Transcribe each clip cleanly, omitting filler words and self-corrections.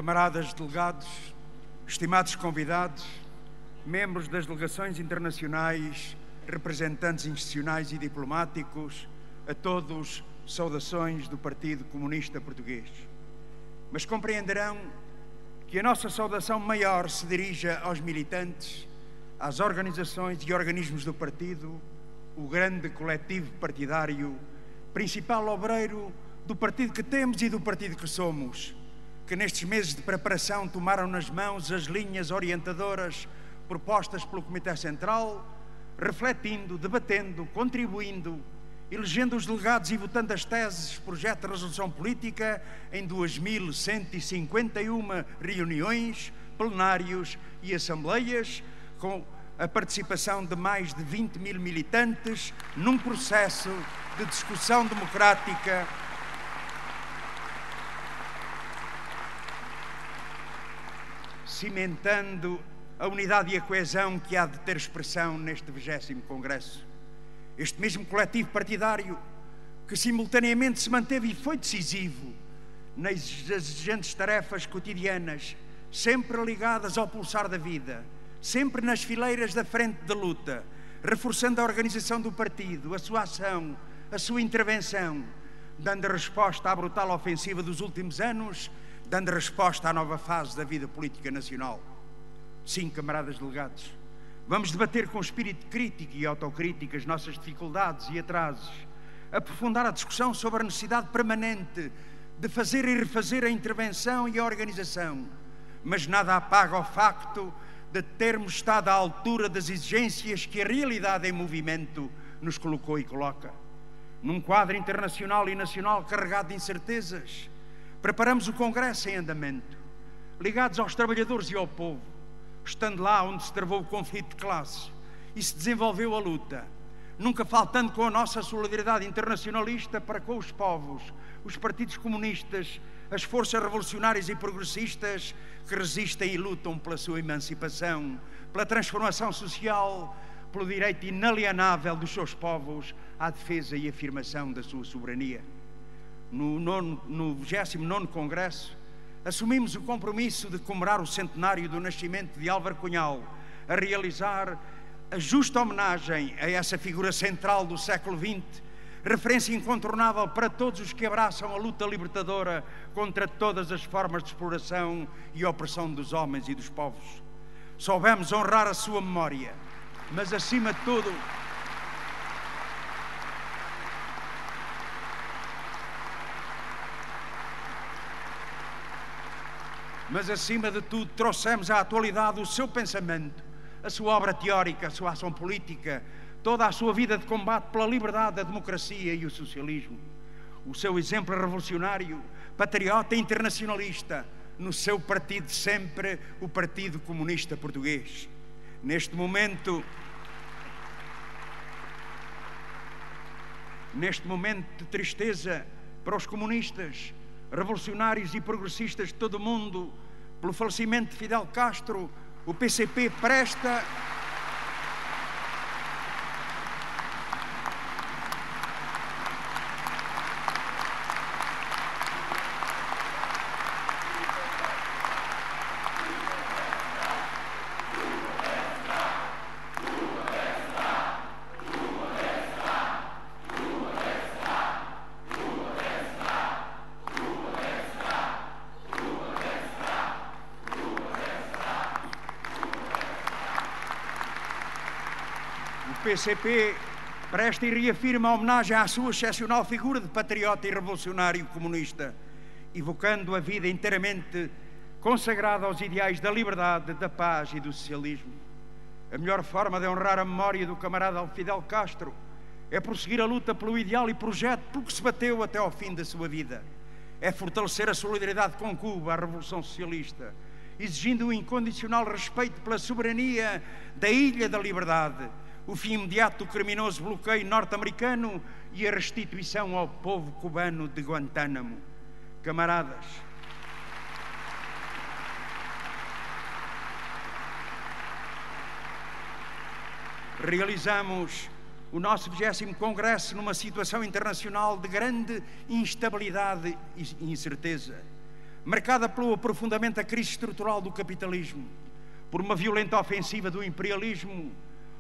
camaradas delegados, estimados convidados, membros das delegações internacionais, representantes institucionais e diplomáticos, a todos, saudações do Partido Comunista Português. Mas compreenderão que a nossa saudação maior se dirija aos militantes, às organizações e organismos do partido, o grande coletivo partidário, principal obreiro do partido que temos e do partido que somos, que nestes meses de preparação tomaram nas mãos as linhas orientadoras propostas pelo Comitê Central, refletindo, debatendo, contribuindo, elegendo os delegados e votando as teses, projeto de resolução política em 2.151 reuniões, plenários e assembleias, com a participação de mais de 20.000 militantes num processo de discussão democrática cimentando a unidade e a coesão que há de ter expressão neste 20º Congresso. Este mesmo coletivo partidário que simultaneamente se manteve e foi decisivo nas exigentes tarefas cotidianas, sempre ligadas ao pulsar da vida, sempre nas fileiras da frente da luta, reforçando a organização do partido, a sua ação, a sua intervenção, dando resposta à brutal ofensiva dos últimos anos, dando resposta à nova fase da vida política nacional. Sim, camaradas delegados, vamos debater com espírito crítico e autocrítico as nossas dificuldades e atrasos, aprofundar a discussão sobre a necessidade permanente de fazer e refazer a intervenção e a organização, mas nada apaga o facto de termos estado à altura das exigências que a realidade em movimento nos colocou e coloca. Num quadro internacional e nacional carregado de incertezas, preparamos o Congresso em andamento, ligados aos trabalhadores e ao povo, estando lá onde se travou o conflito de classes e se desenvolveu a luta, nunca faltando com a nossa solidariedade internacionalista para com os povos, os partidos comunistas, as forças revolucionárias e progressistas que resistem e lutam pela sua emancipação, pela transformação social, pelo direito inalienável dos seus povos à defesa e afirmação da sua soberania. No 29º Congresso, assumimos o compromisso de comemorar o centenário do nascimento de Álvaro Cunhal, a realizar a justa homenagem a essa figura central do século XX, referência incontornável para todos os que abraçam a luta libertadora contra todas as formas de exploração e opressão dos homens e dos povos. Soubemos honrar a sua memória, mas acima de tudo, trouxemos à atualidade o seu pensamento, a sua obra teórica, a sua ação política, toda a sua vida de combate pela liberdade, a democracia e o socialismo. O seu exemplo revolucionário, patriota e internacionalista, no seu partido sempre, o Partido Comunista Português. Neste momento de tristeza para os comunistas, revolucionários e progressistas de todo o mundo, pelo falecimento de Fidel Castro, o PCP presta O PCP presta e reafirma a homenagem à sua excepcional figura de patriota e revolucionário comunista, evocando a vida inteiramente consagrada aos ideais da liberdade, da paz e do socialismo. A melhor forma de honrar a memória do camarada Fidel Castro é prosseguir a luta pelo ideal e projeto pelo que se bateu até ao fim da sua vida. É fortalecer a solidariedade com Cuba, a Revolução Socialista, exigindo o incondicional respeito pela soberania da Ilha da Liberdade, o fim imediato do criminoso bloqueio norte-americano e a restituição ao povo cubano de Guantánamo. Camaradas, realizamos o nosso 20º Congresso numa situação internacional de grande instabilidade e incerteza. marcada pelo aprofundamento da crise estrutural do capitalismo, por uma violenta ofensiva do imperialismo,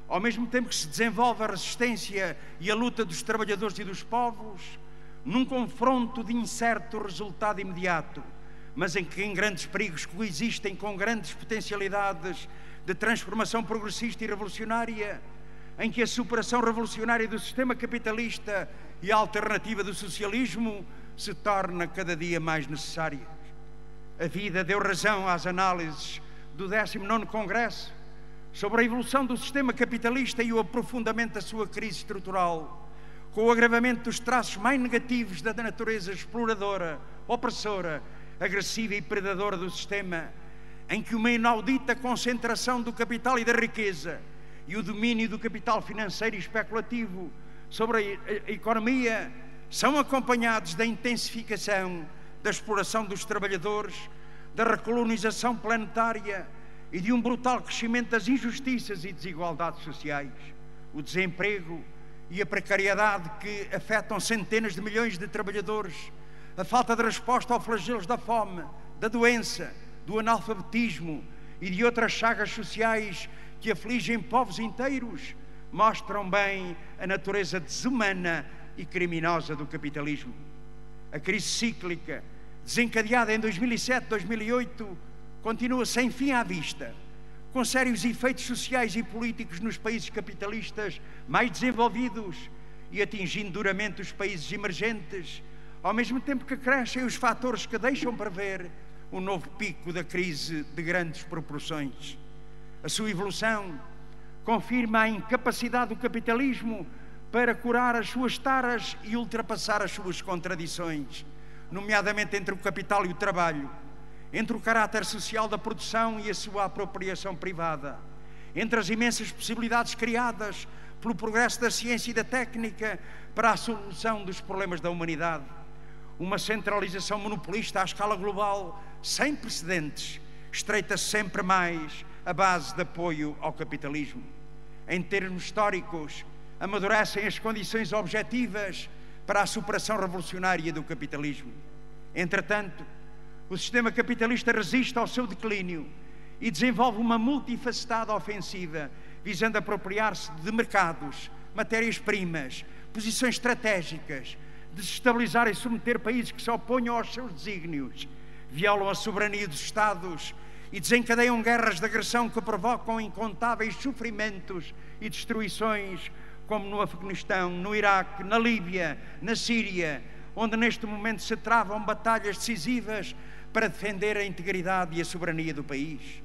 ao mesmo tempo que se desenvolve a resistência e a luta dos trabalhadores e dos povos, num confronto de incerto resultado imediato, mas em que grandes perigos coexistem com grandes potencialidades de transformação progressista e revolucionária, em que a superação revolucionária do sistema capitalista e a alternativa do socialismo se torna cada dia mais necessária. A vida deu razão às análises do 19º Congresso sobre a evolução do sistema capitalista e o aprofundamento da sua crise estrutural, com o agravamento dos traços mais negativos da natureza exploradora, opressora, agressiva e predadora do sistema, em que uma inaudita concentração do capital e da riqueza e o domínio do capital financeiro e especulativo sobre a economia são acompanhados da intensificação da exploração dos trabalhadores, da recolonização planetária e de um brutal crescimento das injustiças e desigualdades sociais, o desemprego e a precariedade que afetam centenas de milhões de trabalhadores, a falta de resposta aos flagelos da fome, da doença, do analfabetismo e de outras chagas sociais que afligem povos inteiros, mostram bem a natureza desumana e criminosa do capitalismo. A crise cíclica, desencadeada em 2007-2008, continua sem fim à vista, com sérios efeitos sociais e políticos nos países capitalistas mais desenvolvidos e atingindo duramente os países emergentes, ao mesmo tempo que crescem os fatores que deixam prever um novo pico da crise de grandes proporções. A sua evolução confirma a incapacidade do capitalismo para curar as suas taras e ultrapassar as suas contradições, nomeadamente entre o capital e o trabalho, entre o caráter social da produção e a sua apropriação privada, entre as imensas possibilidades criadas pelo progresso da ciência e da técnica para a solução dos problemas da humanidade. Uma centralização monopolista à escala global sem precedentes estreita sempre mais a base de apoio ao capitalismo. Em termos históricos, amadurecem as condições objetivas para a superação revolucionária do capitalismo. Entretanto, o sistema capitalista resiste ao seu declínio e desenvolve uma multifacetada ofensiva visando apropriar-se de mercados, matérias-primas, posições estratégicas, desestabilizar e submeter países que se oponham aos seus desígnios, violam a soberania dos Estados e desencadeiam guerras de agressão que provocam incontáveis sofrimentos e destruições, como no Afeganistão, no Iraque, na Líbia, na Síria, onde neste momento se travam batalhas decisivas para defender a integridade e a soberania do país.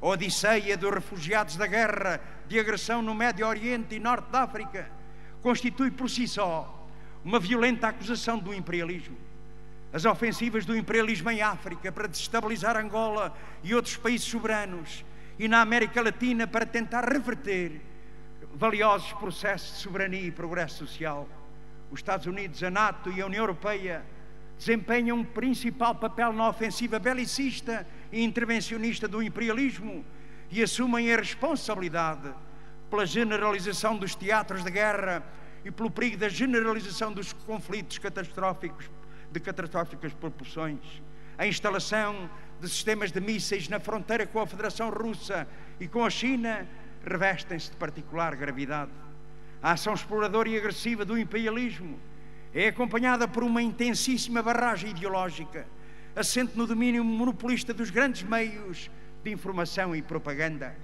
A odisseia dos refugiados da guerra de agressão no Médio Oriente e Norte da África constitui por si só uma violenta acusação do imperialismo. As ofensivas do imperialismo em África para desestabilizar Angola e outros países soberanos e na América Latina para tentar reverter valiosos processos de soberania e progresso social. Os Estados Unidos, a NATO e a União Europeia desempenham um principal papel na ofensiva belicista e intervencionista do imperialismo e assumem a responsabilidade pela generalização dos teatros de guerra e pelo perigo da generalização dos conflitos catastróficos de catastróficas proporções. A instalação de sistemas de mísseis na fronteira com a Federação Russa e com a China revestem-se de particular gravidade. A ação exploradora e agressiva do imperialismo é acompanhada por uma intensíssima barragem ideológica, assente no domínio monopolista dos grandes meios de informação e propaganda.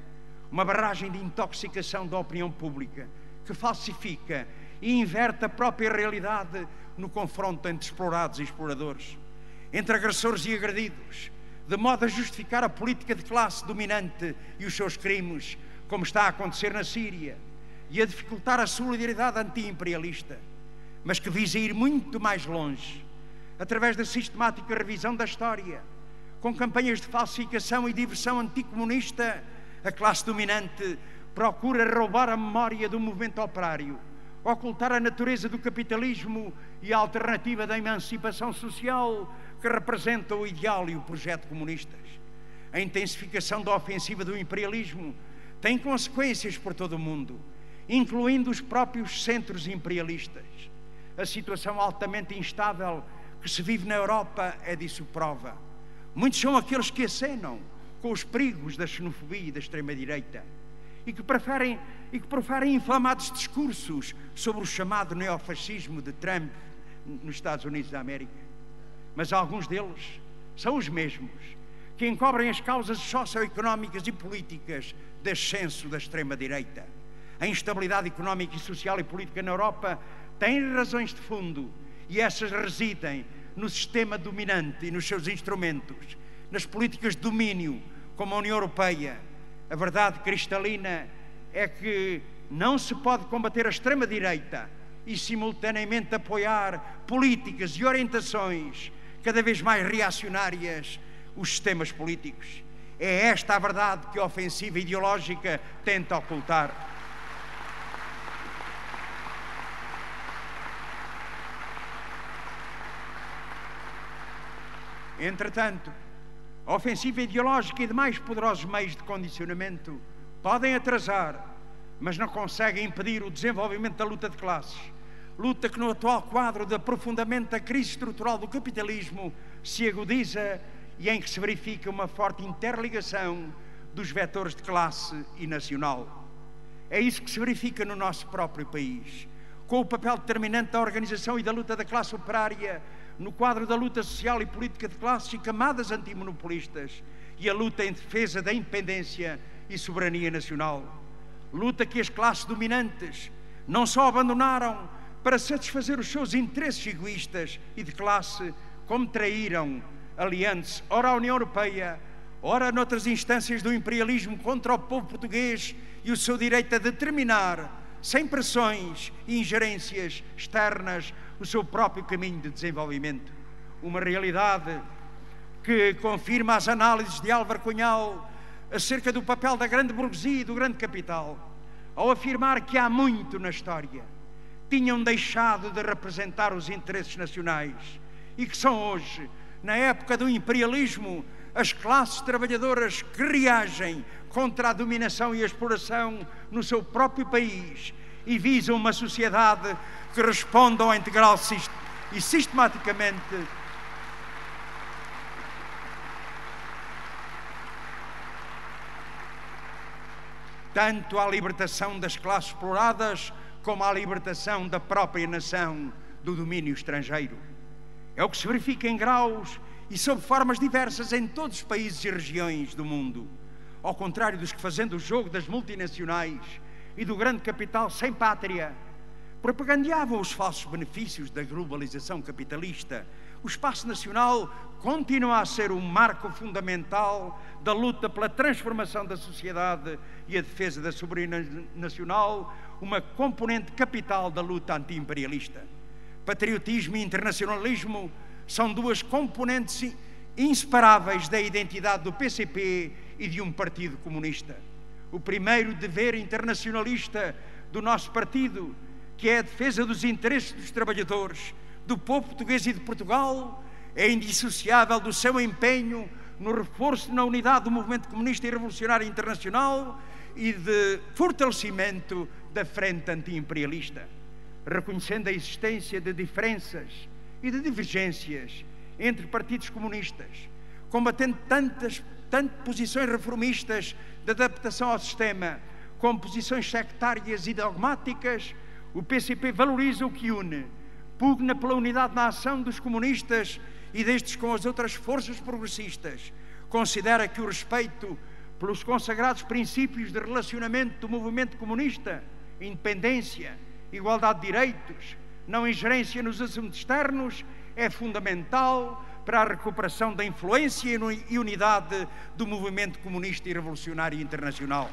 Uma barragem de intoxicação da opinião pública que falsifica e inverte a própria realidade no confronto entre explorados e exploradores, entre agressores e agredidos, de modo a justificar a política de classe dominante e os seus crimes, como está a acontecer na Síria, e a dificultar a solidariedade anti-imperialista, mas que visa ir muito mais longe, através da sistemática revisão da história, com campanhas de falsificação e diversão anticomunista. A classe dominante procura roubar a memória do movimento operário, ocultar a natureza do capitalismo e a alternativa da emancipação social que representa o ideal e o projeto comunistas. A intensificação da ofensiva do imperialismo tem consequências por todo o mundo, incluindo os próprios centros imperialistas. A situação altamente instável que se vive na Europa é disso prova. Muitos são aqueles que acenam com os perigos da xenofobia e da extrema-direita e que proferem inflamados discursos sobre o chamado neofascismo de Trump nos Estados Unidos da América. Mas alguns deles são os mesmos que encobrem as causas socioeconómicas e políticas de ascenso da extrema-direita. A instabilidade económica, social e política na Europa tem razões de fundo, e essas residem no sistema dominante e nos seus instrumentos, nas políticas de domínio, como a União Europeia. A verdade cristalina é que não se pode combater a extrema-direita e simultaneamente apoiar políticas e orientações cada vez mais reacionárias os sistemas políticos. É esta a verdade que a ofensiva ideológica tenta ocultar. Entretanto, a ofensiva ideológica e demais poderosos meios de condicionamento podem atrasar, mas não conseguem impedir o desenvolvimento da luta de classes. Luta que no atual quadro de aprofundamento da crise estrutural do capitalismo se agudiza e em que se verifica uma forte interligação dos vetores de classe e nacional. É isso que se verifica no nosso próprio país, com o papel determinante da organização e da luta da classe operária no quadro da luta social e política de classes e camadas antimonopolistas e a luta em defesa da independência e soberania nacional. Luta que as classes dominantes não só abandonaram para satisfazer os seus interesses egoístas e de classe, como traíram, aliando-se ora à União Europeia, ora noutras instâncias do imperialismo contra o povo português e o seu direito a determinar, sem pressões e ingerências externas, o seu próprio caminho de desenvolvimento. Uma realidade que confirma as análises de Álvaro Cunhal acerca do papel da grande burguesia e do grande capital, ao afirmar que há muito na história tinham deixado de representar os interesses nacionais e que são hoje, na época do imperialismo, as classes trabalhadoras que reagem contra a dominação e a exploração no seu próprio país e visam uma sociedade que responda ao integral e sistematicamente tanto à libertação das classes exploradas como à libertação da própria nação do domínio estrangeiro. É o que se verifica em graus e sob formas diversas em todos os países e regiões do mundo. Ao contrário dos que, fazendo o jogo das multinacionais e do grande capital sem pátria, propagandeavam os falsos benefícios da globalização capitalista, o espaço nacional continua a ser um marco fundamental da luta pela transformação da sociedade e a defesa da soberania nacional, uma componente capital da luta anti-imperialista. Patriotismo e internacionalismo são duas componentes inseparáveis da identidade do PCP e de um partido comunista. O primeiro dever internacionalista do nosso partido, que é a defesa dos interesses dos trabalhadores, do povo português e de Portugal, é indissociável do seu empenho no reforço na unidade do movimento comunista e revolucionário internacional e de fortalecimento da frente anti-imperialista. Reconhecendo a existência de diferenças e de divergências entre partidos comunistas, combatendo tanto posições reformistas de adaptação ao sistema como posições sectárias e dogmáticas, o PCP valoriza o que une, pugna pela unidade na ação dos comunistas e destes com as outras forças progressistas, considera que o respeito pelos consagrados princípios de relacionamento do movimento comunista, independência, igualdade de direitos, não ingerência nos assuntos externos, é fundamental para a recuperação da influência e unidade do movimento comunista e revolucionário internacional.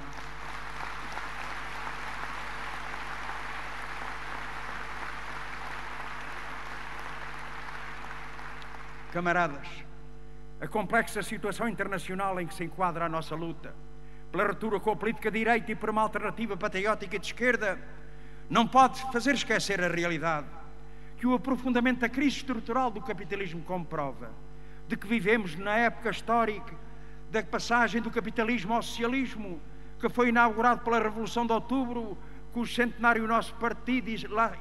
Camaradas, a complexa situação internacional em que se enquadra a nossa luta, pela ruptura com a política de direita e por uma alternativa patriótica de esquerda, não pode fazer esquecer a realidade que o aprofundamento da crise estrutural do capitalismo comprova, de que vivemos na época histórica da passagem do capitalismo ao socialismo, que foi inaugurado pela Revolução de Outubro, cujo centenário o nosso partido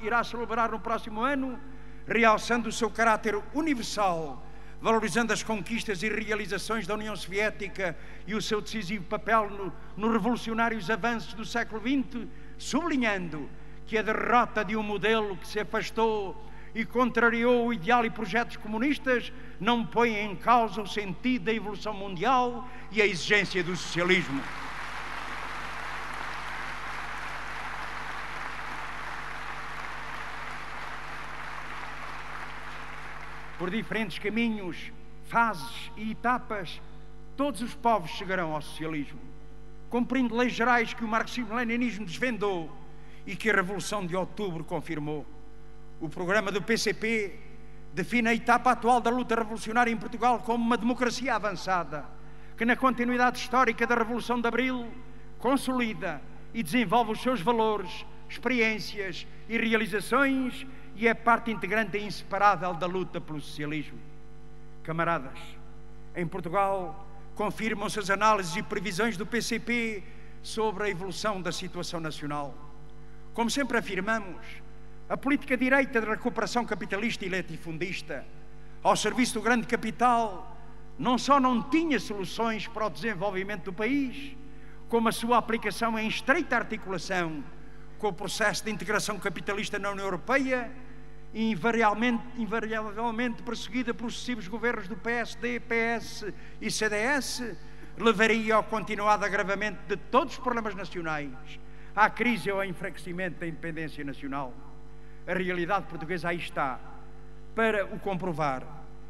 irá celebrar no próximo ano, realçando o seu caráter universal valorizando as conquistas e realizações da União Soviética e o seu decisivo papel nos revolucionários avanços do século XX, sublinhando que a derrota de um modelo que se afastou e contrariou o ideal e projetos comunistas não põe em causa o sentido da evolução mundial e a exigência do socialismo. Por diferentes caminhos, fases e etapas, todos os povos chegarão ao socialismo, cumprindo leis gerais que o marxismo-leninismo desvendou e que a Revolução de Outubro confirmou. O programa do PCP define a etapa atual da luta revolucionária em Portugal como uma democracia avançada, que na continuidade histórica da Revolução de Abril consolida e desenvolve os seus valores, experiências e realizações e é parte integrante e inseparável da luta pelo socialismo. Camaradas, em Portugal confirmam-se as análises e previsões do PCP sobre a evolução da situação nacional. Como sempre afirmamos, a política direita de recuperação capitalista e latifundista ao serviço do grande capital não só não tinha soluções para o desenvolvimento do país, como a sua aplicação em estreita articulação com o processo de integração capitalista na União Europeia, invariavelmente perseguida pelos sucessivos governos do PSD, PS e CDS, levaria ao continuado agravamento de todos os problemas nacionais, à crise ou ao enfraquecimento da independência nacional. A realidade portuguesa aí está, para o comprovar.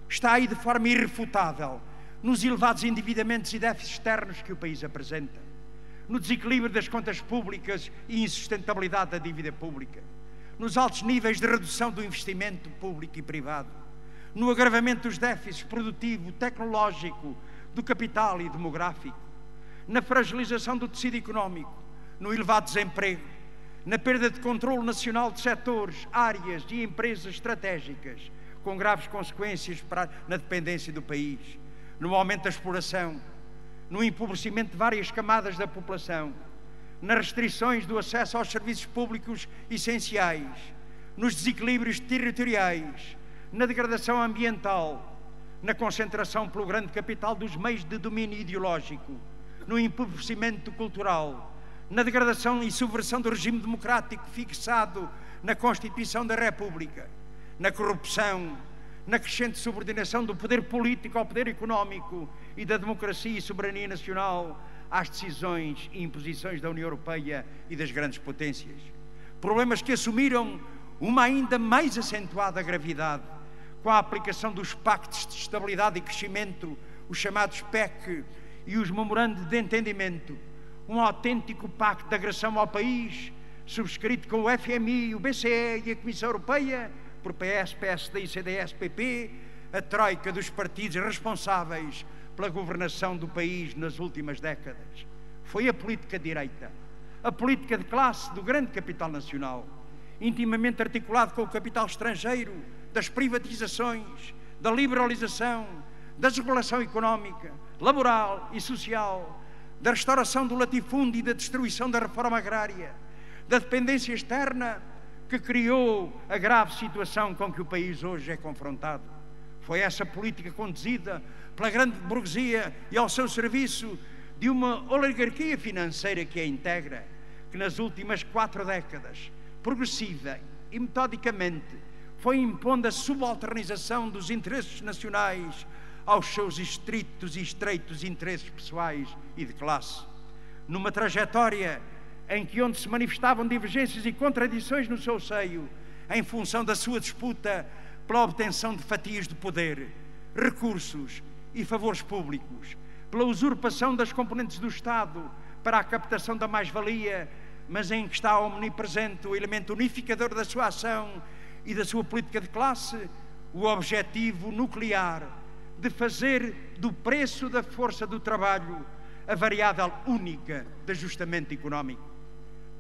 Está aí de forma irrefutável, nos elevados endividamentos e déficits externos que o país apresenta, no desequilíbrio das contas públicas e insustentabilidade da dívida pública, nos altos níveis de redução do investimento público e privado, no agravamento dos déficits produtivo, tecnológico, do capital e demográfico, na fragilização do tecido económico, no elevado desemprego, na perda de controle nacional de setores, áreas e empresas estratégicas, com graves consequências na dependência do país, no aumento da exploração, no empobrecimento de várias camadas da população, nas restrições do acesso aos serviços públicos essenciais, nos desequilíbrios territoriais, na degradação ambiental, na concentração pelo grande capital dos meios de domínio ideológico, no empobrecimento cultural, na degradação e subversão do regime democrático fixado na Constituição da República, na corrupção, na crescente subordinação do poder político ao poder económico e da democracia e soberania nacional às decisões e imposições da União Europeia e das grandes potências. Problemas que assumiram uma ainda mais acentuada gravidade com a aplicação dos pactos de estabilidade e crescimento, os chamados PEC e os memorandos de entendimento, um autêntico pacto de agressão ao país, subscrito com o FMI, o BCE e a Comissão Europeia, por PS, PSD e CDS-PP, a troika dos partidos responsáveis pela governação do país nas últimas décadas. Foi a política direita, a política de classe do grande capital nacional, intimamente articulado com o capital estrangeiro, das privatizações, da liberalização, da desregulação económica, laboral e social, da restauração do latifúndio e da destruição da reforma agrária, da dependência externa que criou a grave situação com que o país hoje é confrontado. Foi essa política conduzida pela grande burguesia e ao seu serviço de uma oligarquia financeira que a integra, que nas últimas 4 décadas, progressiva e metodicamente, foi impondo a subalternização dos interesses nacionais aos seus estritos e estreitos interesses pessoais e de classe. Numa trajetória em que onde se manifestavam divergências e contradições no seu seio, em função da sua disputa pela obtenção de fatias de poder, recursos e favores públicos, pela usurpação das componentes do Estado para a captação da mais-valia, mas em que está omnipresente o elemento unificador da sua ação e da sua política de classe, o objetivo nuclear de fazer do preço da força do trabalho a variável única de ajustamento económico.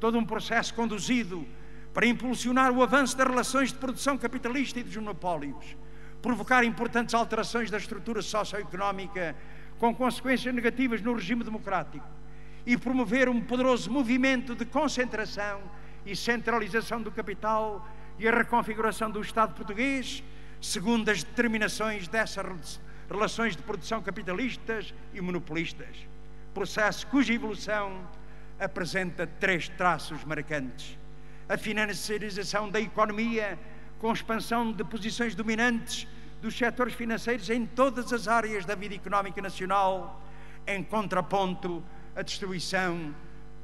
Todo um processo conduzido para impulsionar o avanço das relações de produção capitalista e dos monopólios, provocar importantes alterações da estrutura socioeconómica com consequências negativas no regime democrático e promover um poderoso movimento de concentração e centralização do capital e a reconfiguração do Estado português, segundo as determinações dessas relações de produção capitalistas e monopolistas. Processo cuja evolução apresenta 3 traços marcantes: a financiarização da economia, com expansão de posições dominantes dos setores financeiros em todas as áreas da vida económica nacional, em contraponto à destruição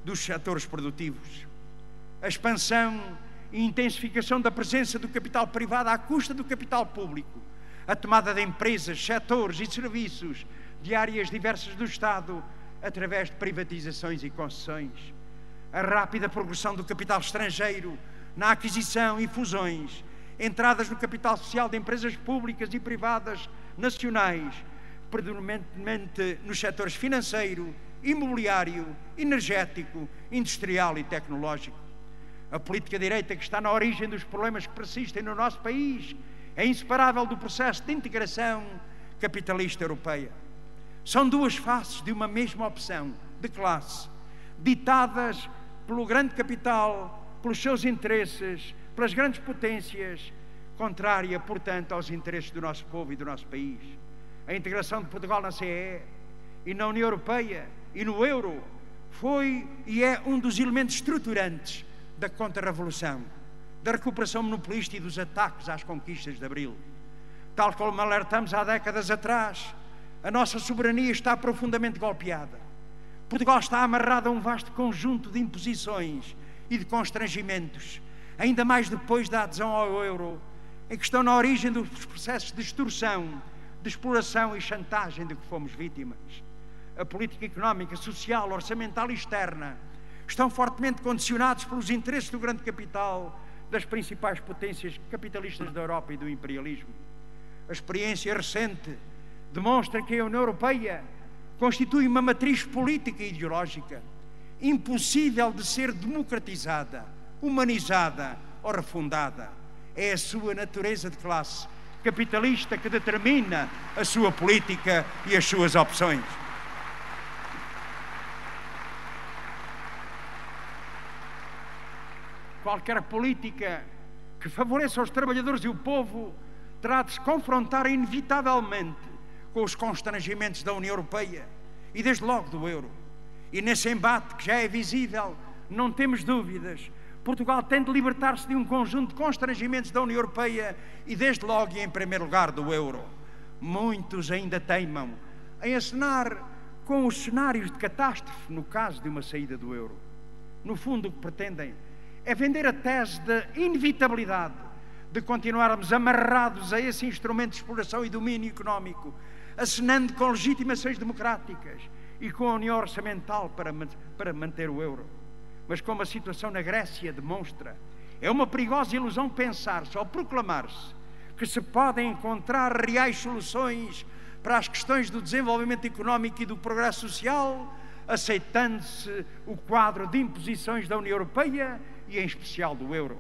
dos setores produtivos. A expansão e intensificação da presença do capital privado à custa do capital público, a tomada de empresas, setores e serviços de áreas diversas do Estado através de privatizações e concessões, a rápida progressão do capital estrangeiro na aquisição e fusões, entradas no capital social de empresas públicas e privadas nacionais, predominantemente nos setores financeiro, imobiliário, energético, industrial e tecnológico. A política direita, que está na origem dos problemas que persistem no nosso país, é inseparável do processo de integração capitalista europeia. São 2 faces de uma mesma opção de classe, ditadas pelo grande capital, pelos seus interesses, pelas grandes potências, contrária, portanto, aos interesses do nosso povo e do nosso país. A integração de Portugal na CE e na União Europeia e no euro foi e é um dos elementos estruturantes da contra-revolução, da recuperação monopolista e dos ataques às conquistas de Abril. Tal como alertamos há décadas atrás, a nossa soberania está profundamente golpeada. Portugal está amarrado a um vasto conjunto de imposições e de constrangimentos, ainda mais depois da adesão ao euro, em que estão na origem dos processos de extorsão, de exploração e chantagem de que fomos vítimas. A política económica, social, orçamental e externa estão fortemente condicionados pelos interesses do grande capital, das principais potências capitalistas da Europa e do imperialismo. A experiência recente demonstra que a União Europeia constitui uma matriz política e ideológica impossível de ser democratizada, humanizada ou refundada. É a sua natureza de classe capitalista que determina a sua política e as suas opções. Qualquer política que favoreça os trabalhadores e o povo terá de se confrontar inevitavelmente com os constrangimentos da União Europeia e desde logo do euro. E nesse embate que já é visível, não temos dúvidas, Portugal tem de libertar-se de um conjunto de constrangimentos da União Europeia e desde logo e em primeiro lugar do euro. Muitos ainda teimam em acenar com os cenários de catástrofe no caso de uma saída do euro. No fundo, o que pretendem é vender a tese da inevitabilidade de continuarmos amarrados a esse instrumento de exploração e domínio económico, acenando com legitimações democráticas e com a união orçamental para manter o euro. Mas como a situação na Grécia demonstra, é uma perigosa ilusão pensar-se ou proclamar-se que se podem encontrar reais soluções para as questões do desenvolvimento económico e do progresso social, aceitando-se o quadro de imposições da União Europeia e em especial do euro.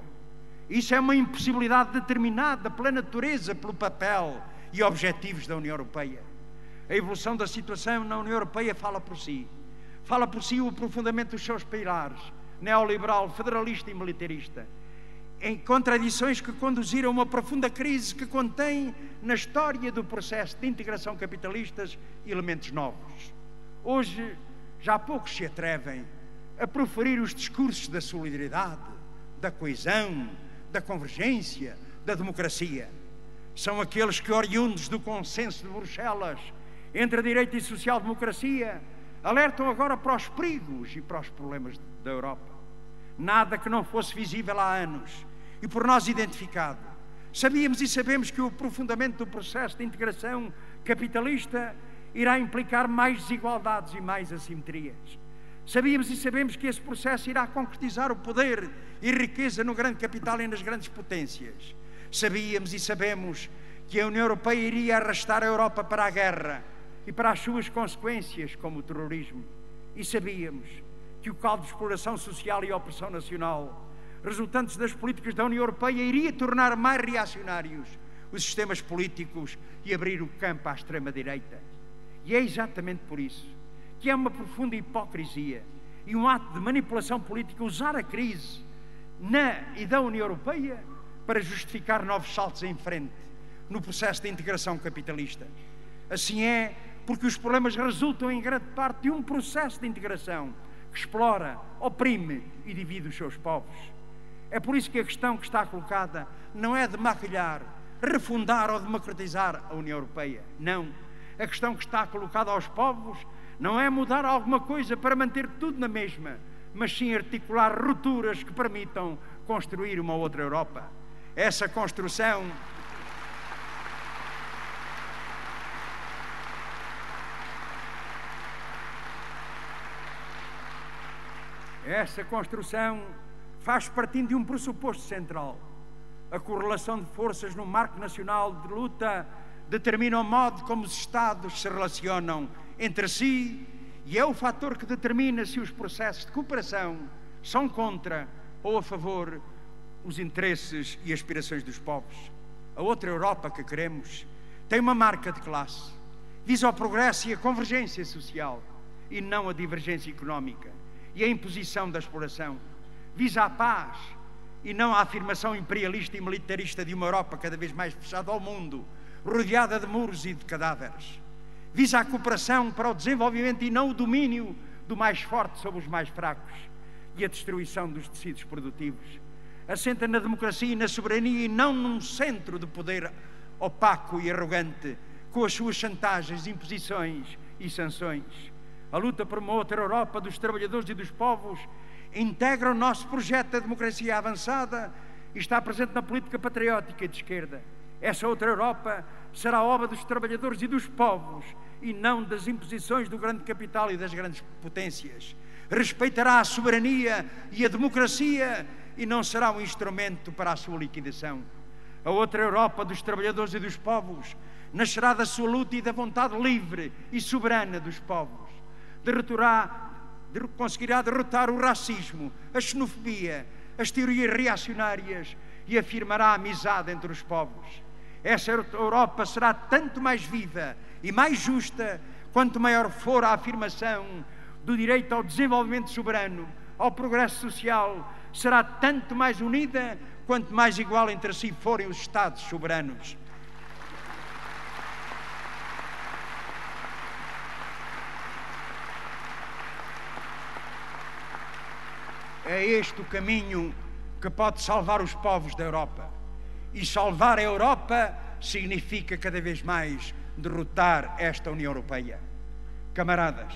Isso é uma impossibilidade determinada pela natureza, pelo papel e objetivos da União Europeia. A evolução da situação na União Europeia fala por si. Fala por si o aprofundamento dos seus pilares, neoliberal, federalista e militarista, em contradições que conduziram a uma profunda crise que contém na história do processo de integração capitalistas elementos novos. Hoje, já poucos se atrevem a proferir os discursos da solidariedade, da coesão, da convergência, da democracia. São aqueles que, oriundos do consenso de Bruxelas entre a direita e a social-democracia, alertam agora para os perigos e para os problemas da Europa. Nada que não fosse visível há anos e por nós identificado. Sabíamos e sabemos que o aprofundamento do processo de integração capitalista irá implicar mais desigualdades e mais assimetrias. Sabíamos e sabemos que esse processo irá concretizar o poder e riqueza no grande capital e nas grandes potências. Sabíamos e sabemos que a União Europeia iria arrastar a Europa para a guerra e para as suas consequências, como o terrorismo. E sabíamos que o caldo de exploração social e opressão nacional, resultantes das políticas da União Europeia, iria tornar mais reacionários os sistemas políticos e abrir o campo à extrema-direita. E é exatamente por isso que é uma profunda hipocrisia e um ato de manipulação política usar a crise na e da União Europeia para justificar novos saltos em frente, no processo de integração capitalista. Assim é porque os problemas resultam em grande parte de um processo de integração que explora, oprime e divide os seus povos. É por isso que a questão que está colocada não é de maquilhar, refundar ou democratizar a União Europeia. Não. A questão que está colocada aos povos não é mudar alguma coisa para manter tudo na mesma, mas sim articular rupturas que permitam construir uma outra Europa. Essa construção faz partindo de um pressuposto central. A correlação de forças no marco nacional de luta determina o modo como os Estados se relacionam entre si e é o fator que determina se os processos de cooperação são contra ou a favor os interesses e aspirações dos povos. A outra Europa que queremos tem uma marca de classe, visa o progresso e a convergência social e não a divergência económica e a imposição da exploração. Visa a paz e não a afirmação imperialista e militarista de uma Europa cada vez mais fechada ao mundo, rodeada de muros e de cadáveres. Visa a cooperação para o desenvolvimento e não o domínio do mais forte sobre os mais fracos e a destruição dos tecidos produtivos. Assenta na democracia e na soberania e não num centro de poder opaco e arrogante, com as suas chantagens, imposições e sanções. A luta por uma outra Europa dos trabalhadores e dos povos integra o nosso projeto da democracia avançada e está presente na política patriótica de esquerda. Essa outra Europa será a obra dos trabalhadores e dos povos e não das imposições do grande capital e das grandes potências. Respeitará a soberania e a democracia e não será um instrumento para a sua liquidação. A outra Europa dos trabalhadores e dos povos nascerá da sua luta e da vontade livre e soberana dos povos. Conseguirá derrotar o racismo, a xenofobia, as teorias reacionárias e afirmará a amizade entre os povos. Essa Europa será tanto mais viva e mais justa quanto maior for a afirmação do direito ao desenvolvimento soberano, ao progresso social. Será tanto mais unida quanto mais igual entre si forem os Estados soberanos. É este o caminho que pode salvar os povos da Europa. E salvar a Europa significa cada vez mais derrotar esta União Europeia. Camaradas,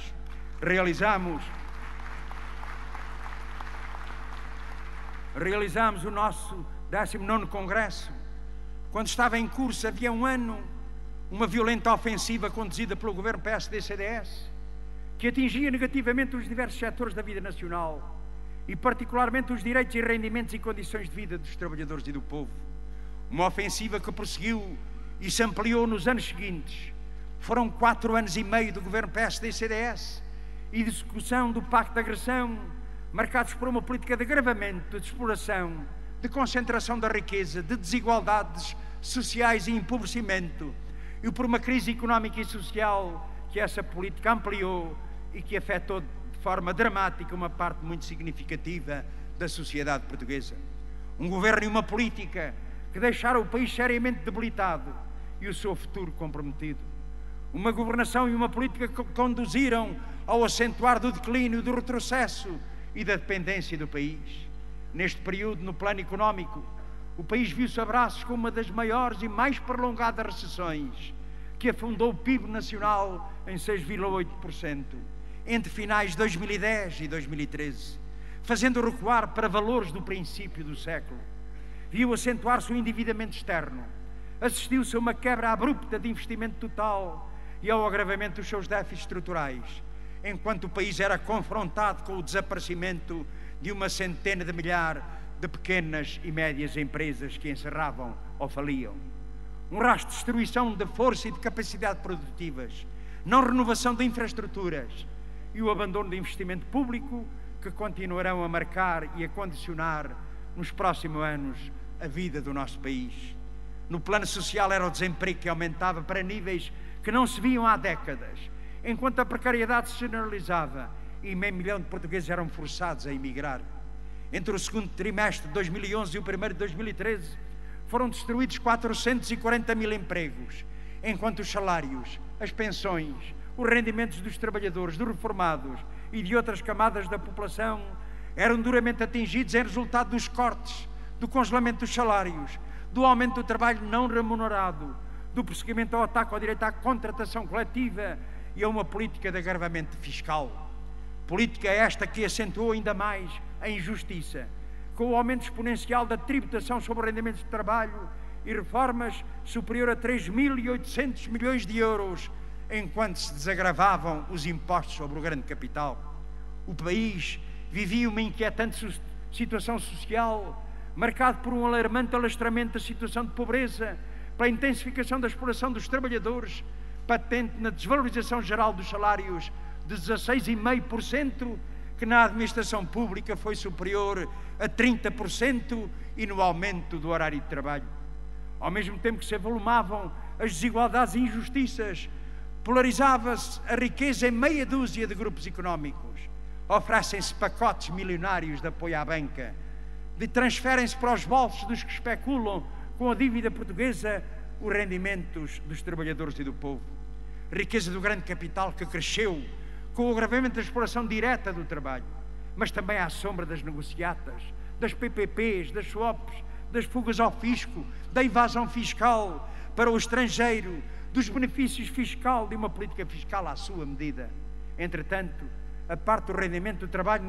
realizamos o nosso 19º Congresso. Quando estava em curso, havia um ano, uma violenta ofensiva conduzida pelo governo PSD-CDS, que atingia negativamente os diversos setores da vida nacional e particularmente os direitos e rendimentos e condições de vida dos trabalhadores e do povo. Uma ofensiva que prosseguiu e se ampliou nos anos seguintes. Foram 4 anos e meio do governo PSD-CDS e de execução do Pacto de Agressão, marcados por uma política de agravamento, de exploração, de concentração da riqueza, de desigualdades sociais e empobrecimento, e por uma crise económica e social que essa política ampliou e que afetou de forma dramática uma parte muito significativa da sociedade portuguesa. Um governo e uma política que deixaram o país seriamente debilitado e o seu futuro comprometido. Uma governação e uma política que conduziram ao acentuar do declínio, do retrocesso e da dependência do país. Neste período, no plano económico, o país viu-se a braços com uma das maiores e mais prolongadas recessões, que afundou o PIB nacional em 6,8%, entre finais de 2010 e 2013, fazendo recuar para valores do princípio do século. Viu acentuar-se o endividamento externo, assistiu-se a uma quebra abrupta de investimento total e ao agravamento dos seus déficits estruturais, enquanto o país era confrontado com o desaparecimento de uma centena de milhares de pequenas e médias empresas que encerravam ou faliam. Um rastro de destruição de força e de capacidade produtivas, não renovação de infraestruturas e o abandono de investimento público que continuarão a marcar e a condicionar nos próximos anos a vida do nosso país. No plano social era o desemprego que aumentava para níveis que não se viam há décadas, enquanto a precariedade se generalizava e meio milhão de portugueses eram forçados a emigrar. Entre o segundo trimestre de 2011 e o primeiro de 2013, foram destruídos 440 mil empregos, enquanto os salários, as pensões, os rendimentos dos trabalhadores, dos reformados e de outras camadas da população eram duramente atingidos em resultado dos cortes, do congelamento dos salários, do aumento do trabalho não remunerado, do prosseguimento ao ataque ao direito à contratação coletiva e a uma política de agravamento fiscal. Política esta que acentuou ainda mais a injustiça, com o aumento exponencial da tributação sobre rendimentos de trabalho e reformas superior a 3.800 milhões de euros, enquanto se desagravavam os impostos sobre o grande capital. O país vivia uma inquietante situação social, marcado por um alarmante alastramento da situação de pobreza, pela intensificação da exploração dos trabalhadores, patente na desvalorização geral dos salários de 16,5%, que na administração pública foi superior a 30%, e no aumento do horário de trabalho. Ao mesmo tempo que se avolumavam as desigualdades e injustiças, polarizava-se a riqueza em meia dúzia de grupos económicos. Oferecem-se pacotes milionários de apoio à banca, transferem-se para os bolsos dos que especulam com a dívida portuguesa os rendimentos dos trabalhadores e do povo. Riqueza do grande capital que cresceu com o agravamento da exploração direta do trabalho, mas também à sombra das negociatas, das PPPs, das swaps, das fugas ao fisco, da evasão fiscal para o estrangeiro, dos benefícios fiscais de uma política fiscal à sua medida. Entretanto, a parte do rendimento do trabalho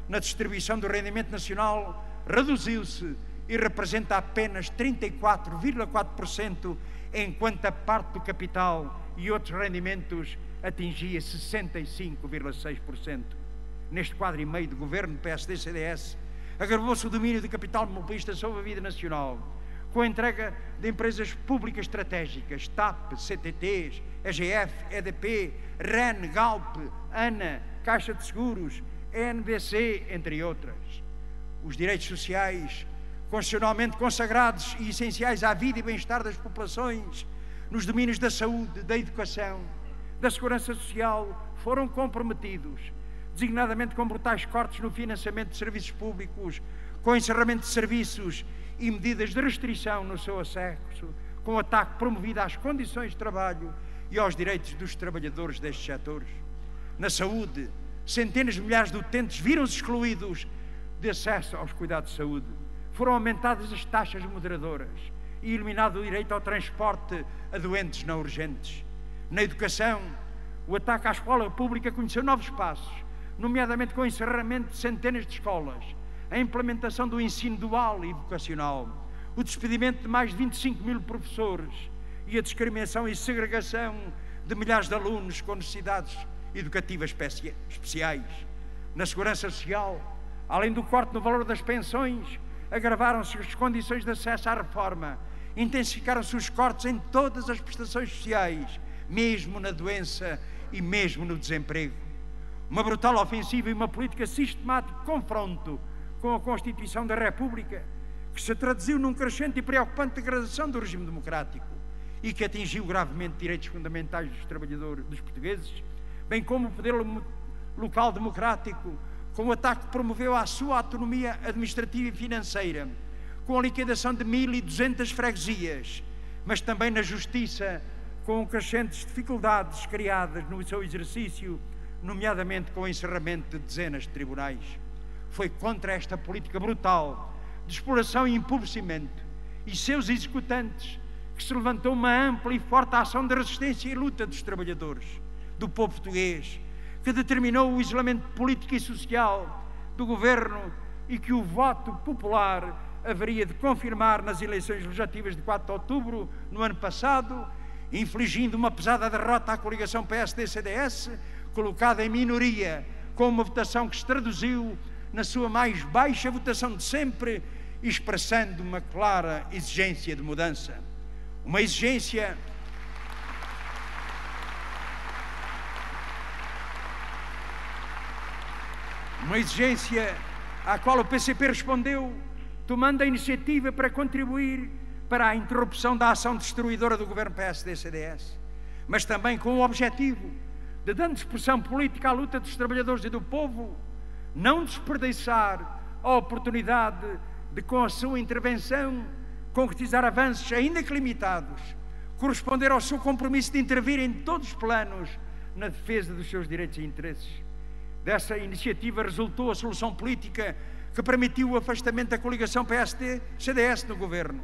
na distribuição do rendimento nacional reduziu-se e representa apenas 34,4%, enquanto a parte do capital e outros rendimentos atingia 65,6%. Neste quadro e meio de governo do PSD-CDS, agravou-se o domínio do capital monopolista sobre a vida nacional, com a entrega de empresas públicas estratégicas, TAP, CTTs, EGF, EDP, REN, Galp, ANA, Caixa de Seguros, NBC, entre outras. Os direitos sociais, constitucionalmente consagrados e essenciais à vida e bem-estar das populações, nos domínios da saúde, da educação, da segurança social, foram comprometidos, designadamente com brutais cortes no financiamento de serviços públicos, com encerramento de serviços e medidas de restrição no seu acesso, com ataque promovido às condições de trabalho e aos direitos dos trabalhadores destes setores. Na saúde, centenas de milhares de utentes viram-se excluídos de acesso aos cuidados de saúde. Foram aumentadas as taxas moderadoras e eliminado o direito ao transporte a doentes não urgentes. Na educação, o ataque à escola pública conheceu novos passos, nomeadamente com o encerramento de centenas de escolas, a implementação do ensino dual e vocacional, o despedimento de mais de 25 mil professores e a discriminação e segregação de milhares de alunos com necessidades educativas especiais. Na segurança social, além do corte no valor das pensões, agravaram-se as condições de acesso à reforma, intensificaram-se os cortes em todas as prestações sociais, mesmo na doença e mesmo no desemprego. Uma brutal ofensiva e uma política sistemática de confronto com a Constituição da República, que se traduziu num crescente e preocupante degradação do regime democrático e que atingiu gravemente direitos fundamentais dos trabalhadores, dos portugueses, bem como o poder local democrático, com o ataque que promoveu à sua autonomia administrativa e financeira, com a liquidação de 1.200 freguesias, mas também na justiça, com crescentes dificuldades criadas no seu exercício, nomeadamente com o encerramento de dezenas de tribunais. Foi contra esta política brutal de exploração e empobrecimento e seus executantes que se levantou uma ampla e forte ação de resistência e luta dos trabalhadores, do povo português, que determinou o isolamento político e social do governo e que o voto popular haveria de confirmar nas eleições legislativas de 4 de outubro no ano passado, infligindo uma pesada derrota à coligação PSD-CDS, colocada em minoria, com uma votação que se traduziu na sua mais baixa votação de sempre, expressando uma clara exigência de mudança. Uma exigência à qual o PCP respondeu, tomando a iniciativa para contribuir para a interrupção da ação destruidora do governo PSD-CDS, mas também com o objetivo de, dando expressão política à luta dos trabalhadores e do povo, não desperdiçar a oportunidade de, com a sua intervenção, concretizar avanços, ainda que limitados, corresponder ao seu compromisso de intervir em todos os planos na defesa dos seus direitos e interesses. Dessa iniciativa resultou a solução política que permitiu o afastamento da coligação PSD-CDS no governo.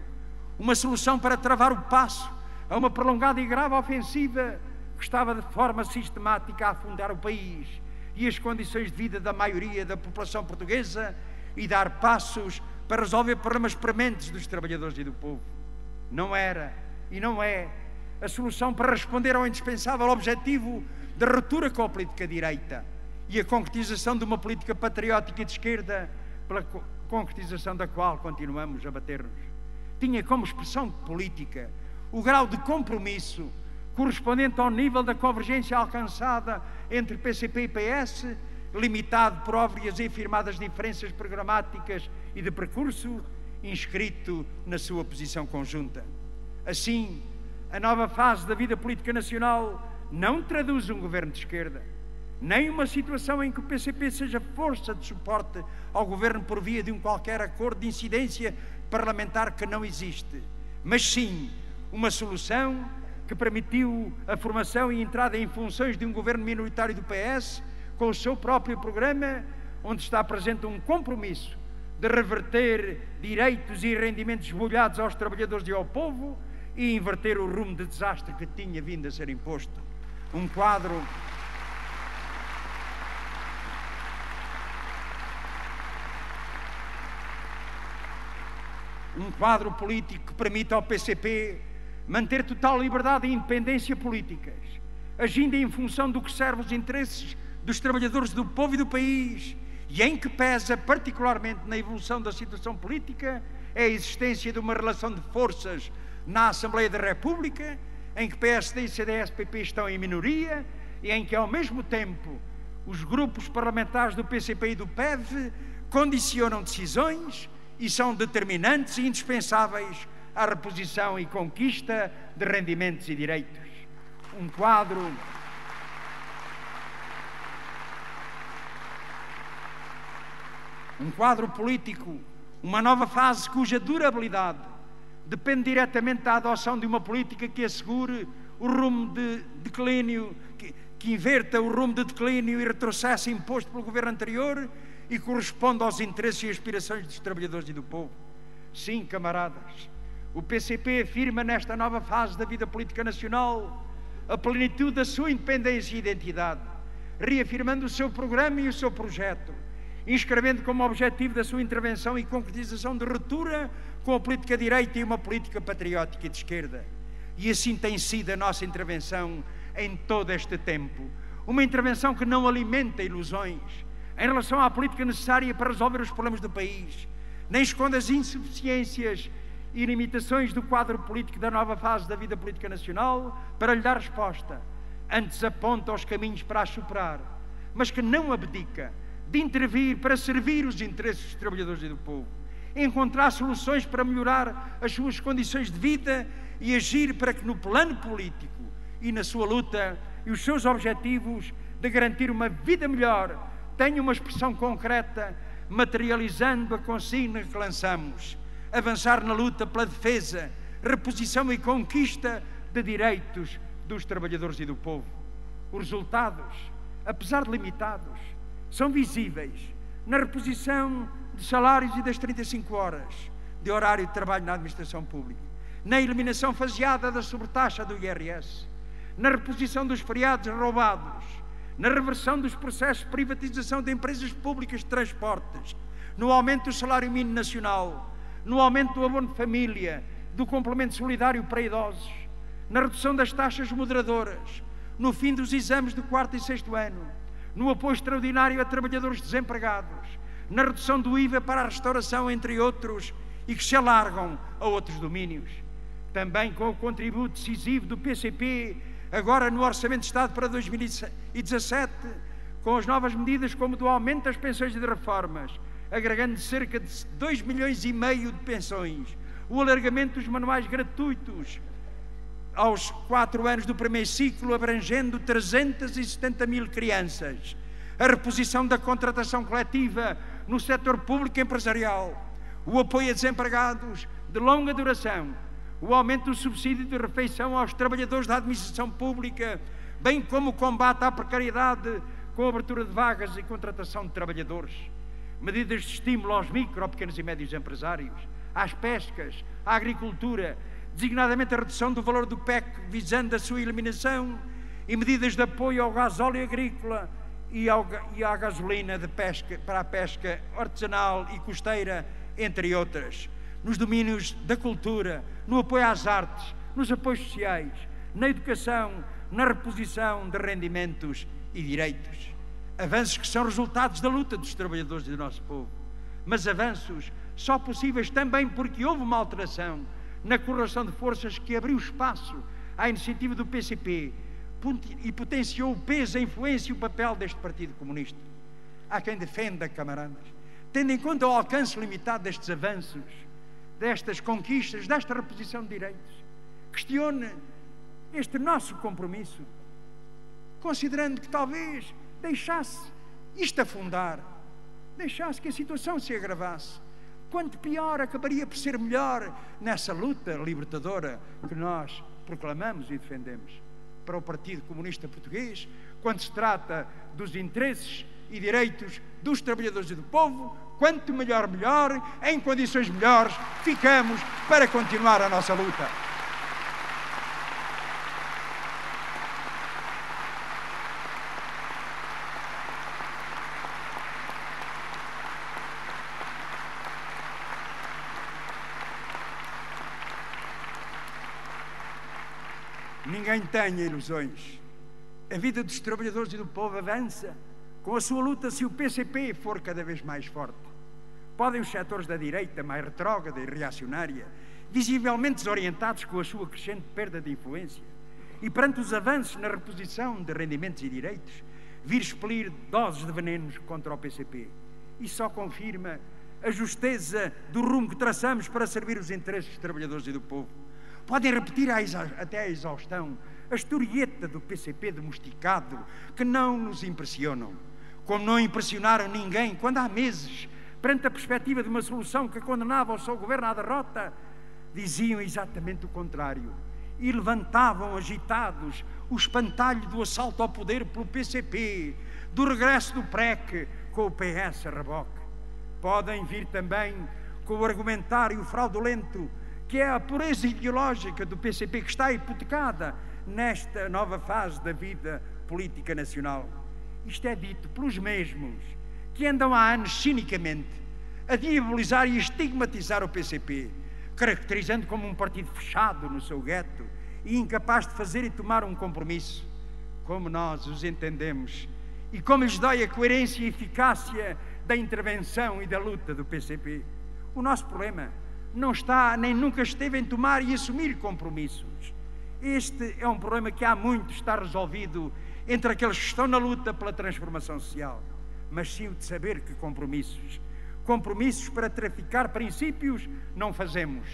Uma solução para travar o passo a uma prolongada e grave ofensiva que estava de forma sistemática a afundar o país e as condições de vida da maioria da população portuguesa e dar passos para resolver problemas prementes dos trabalhadores e do povo. Não era e não é a solução para responder ao indispensável objetivo da ruptura com a política direita e a concretização de uma política patriótica de esquerda, pela concretização da qual continuamos a bater-nos. Tinha como expressão política o grau de compromisso correspondente ao nível da convergência alcançada entre PCP e PS, limitado por óbvias e afirmadas diferenças programáticas e de percurso, inscrito na sua posição conjunta. Assim, a nova fase da vida política nacional não traduz um governo de esquerda, nem uma situação em que o PCP seja força de suporte ao governo por via de um qualquer acordo de incidência parlamentar que não existe, mas sim uma solução que permitiu a formação e entrada em funções de um governo minoritário do PS, com o seu próprio programa, onde está presente um compromisso de reverter direitos e rendimentos esbulhados aos trabalhadores e ao povo e inverter o rumo de desastre que tinha vindo a ser imposto. Um quadro político que permite ao PCP manter total liberdade e independência políticas, agindo em função do que serve os interesses dos trabalhadores, do povo e do país, e em que pesa particularmente na evolução da situação política é a existência de uma relação de forças na Assembleia da República, em que PSD e CDS-PP estão em minoria e em que, ao mesmo tempo, os grupos parlamentares do PCP e do PEV condicionam decisões e são determinantes e indispensáveis à reposição e conquista de rendimentos e direitos. Um quadro político, uma nova fase cuja durabilidade depende diretamente da adoção de uma política que assegure o rumo de declínio, que inverta o rumo de declínio e retrocesso imposto pelo governo anterior e corresponda aos interesses e aspirações dos trabalhadores e do povo. Sim, camaradas, o PCP afirma nesta nova fase da vida política nacional a plenitude da sua independência e identidade, reafirmando o seu programa e o seu projeto, inscrevendo como objetivo da sua intervenção e concretização de ruptura com a política direita e uma política patriótica e de esquerda. E assim tem sido a nossa intervenção em todo este tempo. Uma intervenção que não alimenta ilusões em relação à política necessária para resolver os problemas do país, nem esconde as insuficiências e limitações do quadro político da nova fase da vida política nacional para lhe dar resposta. Antes aponta os caminhos para as superar, mas que não abdica de intervir para servir os interesses dos trabalhadores e do povo, encontrar soluções para melhorar as suas condições de vida e agir para que no plano político e na sua luta e os seus objetivos de garantir uma vida melhor tenha uma expressão concreta, materializando a consigna que lançamos: avançar na luta pela defesa, reposição e conquista de direitos dos trabalhadores e do povo. Os resultados, apesar de limitados, são visíveis na reposição de salários e das 35 horas de horário de trabalho na administração pública, na eliminação faseada da sobretaxa do IRS, na reposição dos feriados roubados, na reversão dos processos de privatização de empresas públicas de transportes, no aumento do salário mínimo nacional, no aumento do abono de família, do complemento solidário para idosos, na redução das taxas moderadoras, no fim dos exames do 4º e 6º ano, no apoio extraordinário a trabalhadores desempregados, na redução do IVA para a restauração, entre outros, e que se alargam a outros domínios. Também com o contributo decisivo do PCP, agora no Orçamento de Estado para 2017, com as novas medidas como do aumento das pensões e de reformas, agregando cerca de 2,5 milhões de pensões, o alargamento dos manuais gratuitos aos 4 anos do primeiro ciclo, abrangendo 370 mil crianças, a reposição da contratação coletiva no setor público e empresarial, o apoio a desempregados de longa duração, o aumento do subsídio de refeição aos trabalhadores da administração pública, bem como o combate à precariedade com a abertura de vagas e contratação de trabalhadores, medidas de estímulo aos micro, pequenos e médios empresários, às pescas, à agricultura, designadamente a redução do valor do PEC visando a sua eliminação, e medidas de apoio ao gasóleo agrícola e à gasolina de pesca, para a pesca artesanal e costeira, entre outras, nos domínios da cultura, no apoio às artes, nos apoios sociais, na educação, na reposição de rendimentos e direitos. Avanços que são resultados da luta dos trabalhadores do nosso povo, mas avanços só possíveis também porque houve uma alteração na correlação de forças que abriu espaço à iniciativa do PCP e potenciou o peso, a influência e o papel deste Partido Comunista. Há quem defenda, camaradas, tendo em conta o alcance limitado destes avanços, destas conquistas, desta reposição de direitos, questione este nosso compromisso, considerando que talvez deixasse isto afundar, deixasse que a situação se agravasse. Quanto pior acabaria por ser melhor nessa luta libertadora que nós proclamamos e defendemos. Para o Partido Comunista Português, quando se trata dos interesses e direitos dos trabalhadores e do povo, quanto melhor, melhor, em condições melhores, ficamos para continuar a nossa luta. Ninguém tenha ilusões. A vida dos trabalhadores e do povo avança com a sua luta se o PCP for cada vez mais forte. Podem os setores da direita, mais retrógrada e reacionária, visivelmente desorientados com a sua crescente perda de influência, e perante os avanços na reposição de rendimentos e direitos, vir expelir doses de venenos contra o PCP. Isso só confirma a justeza do rumo que traçamos para servir os interesses dos trabalhadores e do povo. Podem repetir até a exaustão a historieta do PCP domesticado, que não nos impressionam, como não impressionaram ninguém quando há meses, perante a perspectiva de uma solução que condenava o seu governo à derrota, diziam exatamente o contrário e levantavam agitados o espantalho do assalto ao poder pelo PCP, do regresso do PREC com o PS a reboque. Podem vir também com o argumentário fraudulento que é a pureza ideológica do PCP, que está hipotecada nesta nova fase da vida política nacional. Isto é dito pelos mesmos que andam há anos cinicamente a diabolizar e estigmatizar o PCP, caracterizando como um partido fechado no seu gueto e incapaz de fazer e tomar um compromisso, como nós os entendemos, e como lhes dói a coerência e eficácia da intervenção e da luta do PCP. O nosso problema não está, nem nunca esteve, em tomar e assumir compromissos. Este é um problema que há muito está resolvido entre aqueles que estão na luta pela transformação social, mas sim o de saber que compromissos para traficar princípios não fazemos.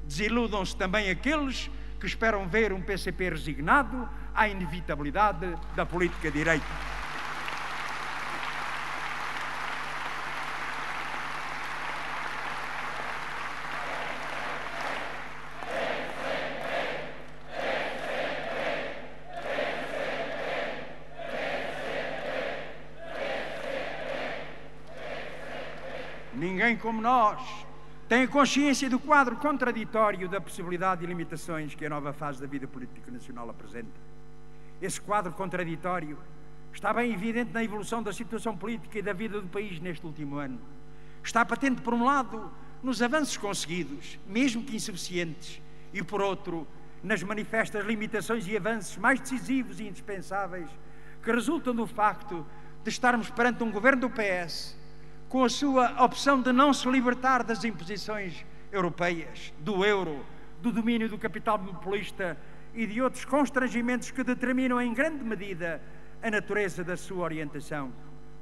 Desiludam-se também aqueles que esperam ver um PCP resignado à inevitabilidade da política direita. Ninguém como nós tem a consciência do quadro contraditório da possibilidade e limitações que a nova fase da vida política nacional apresenta. Esse quadro contraditório está bem evidente na evolução da situação política e da vida do país neste último ano. Está patente, por um lado, nos avanços conseguidos, mesmo que insuficientes, e, por outro, nas manifestas limitações e avanços mais decisivos e indispensáveis que resultam do facto de estarmos perante um governo do PS com a sua opção de não se libertar das imposições europeias, do euro, do domínio do capital monopolista e de outros constrangimentos que determinam em grande medida a natureza da sua orientação.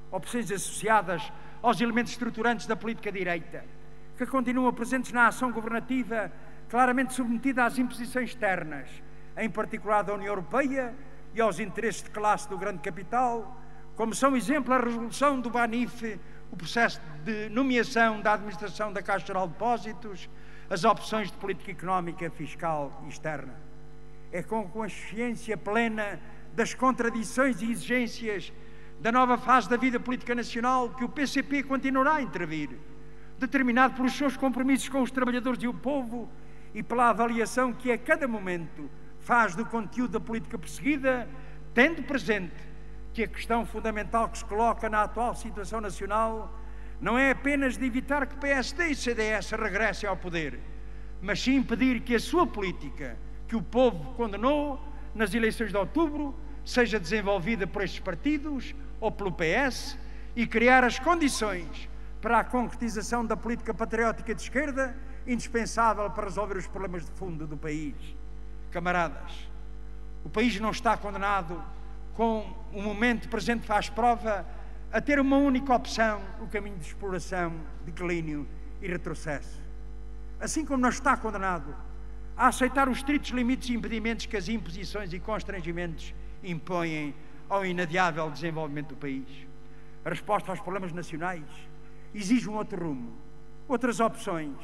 Opções associadas aos elementos estruturantes da política direita, que continuam presentes na ação governativa, claramente submetida às imposições externas, em particular da União Europeia e aos interesses de classe do grande capital, como são exemplo a resolução do BANIF, o processo de nomeação da administração da Caixa Geral de Depósitos, as opções de política económica, fiscal e externa. É com consciência plena das contradições e exigências da nova fase da vida política nacional que o PCP continuará a intervir, determinado pelos seus compromissos com os trabalhadores e o povo e pela avaliação que a cada momento faz do conteúdo da política perseguida, tendo presente que a questão fundamental que se coloca na atual situação nacional não é apenas de evitar que PSD e CDS regressem ao poder, mas sim impedir que a sua política, que o povo condenou nas eleições de outubro, seja desenvolvida por estes partidos ou pelo PS e criar as condições para a concretização da política patriótica de esquerda, indispensável para resolver os problemas de fundo do país. Camaradas, o país não está condenado, com o momento presente faz prova, a ter uma única opção, o caminho de exploração, declínio e retrocesso. Assim como não está condenado a aceitar os estritos limites e impedimentos que as imposições e constrangimentos impõem ao inadiável desenvolvimento do país. A resposta aos problemas nacionais exige um outro rumo, outras opções,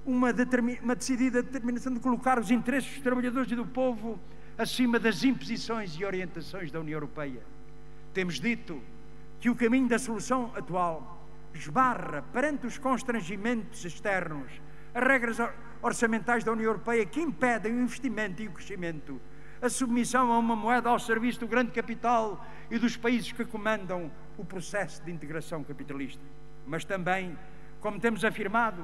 uma decidida determinação de colocar os interesses dos trabalhadores e do povo acima das imposições e orientações da União Europeia. Temos dito que o caminho da solução atual esbarra perante os constrangimentos externos, as regras orçamentais da União Europeia que impedem o investimento e o crescimento, a submissão a uma moeda ao serviço do grande capital e dos países que comandam o processo de integração capitalista. Mas também, como temos afirmado,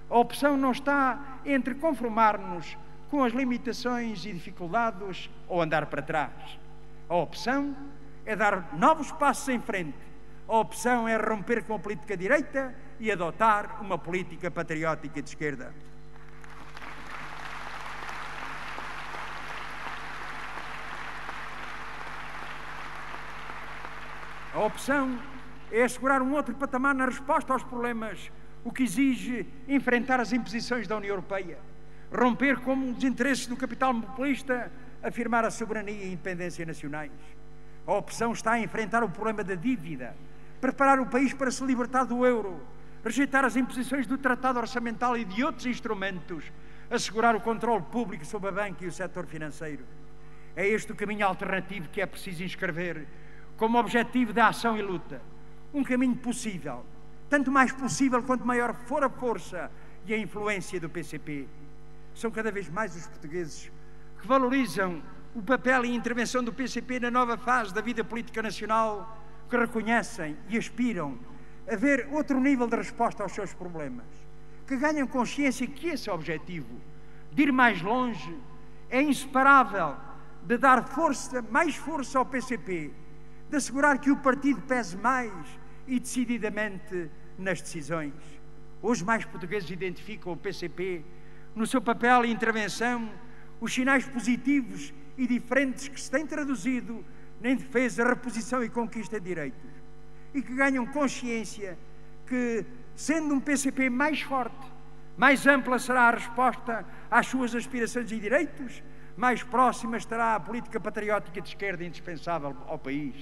a opção não está entre conformar-nos com as limitações e dificuldades ou andar para trás. A opção é dar novos passos em frente. A opção é romper com a política direita e adotar uma política patriótica de esquerda. A opção é assegurar um outro patamar na resposta aos problemas, o que exige enfrentar as imposições da União Europeia, romper com os interesses do capital monopolista, afirmar a soberania e independência nacionais. A opção está a enfrentar o problema da dívida, preparar o país para se libertar do euro, rejeitar as imposições do Tratado Orçamental e de outros instrumentos, assegurar o controle público sobre a banca e o setor financeiro. É este o caminho alternativo que é preciso inscrever como objetivo da ação e luta. Um caminho possível, tanto mais possível quanto maior for a força e a influência do PCP. São cada vez mais os portugueses que valorizam o papel e a intervenção do PCP na nova fase da vida política nacional, que reconhecem e aspiram a ver outro nível de resposta aos seus problemas, que ganham consciência que esse objetivo, de ir mais longe, é inseparável de dar força, mais força ao PCP, de assegurar que o partido pese mais e decididamente nas decisões. Hoje mais portugueses identificam o PCP no seu papel e intervenção, os sinais positivos e diferentes que se têm traduzido em defesa, reposição e conquista de direitos, e que ganham consciência que, sendo um PCP mais forte, mais ampla será a resposta às suas aspirações e direitos, mais próxima estará a política patriótica de esquerda indispensável ao país.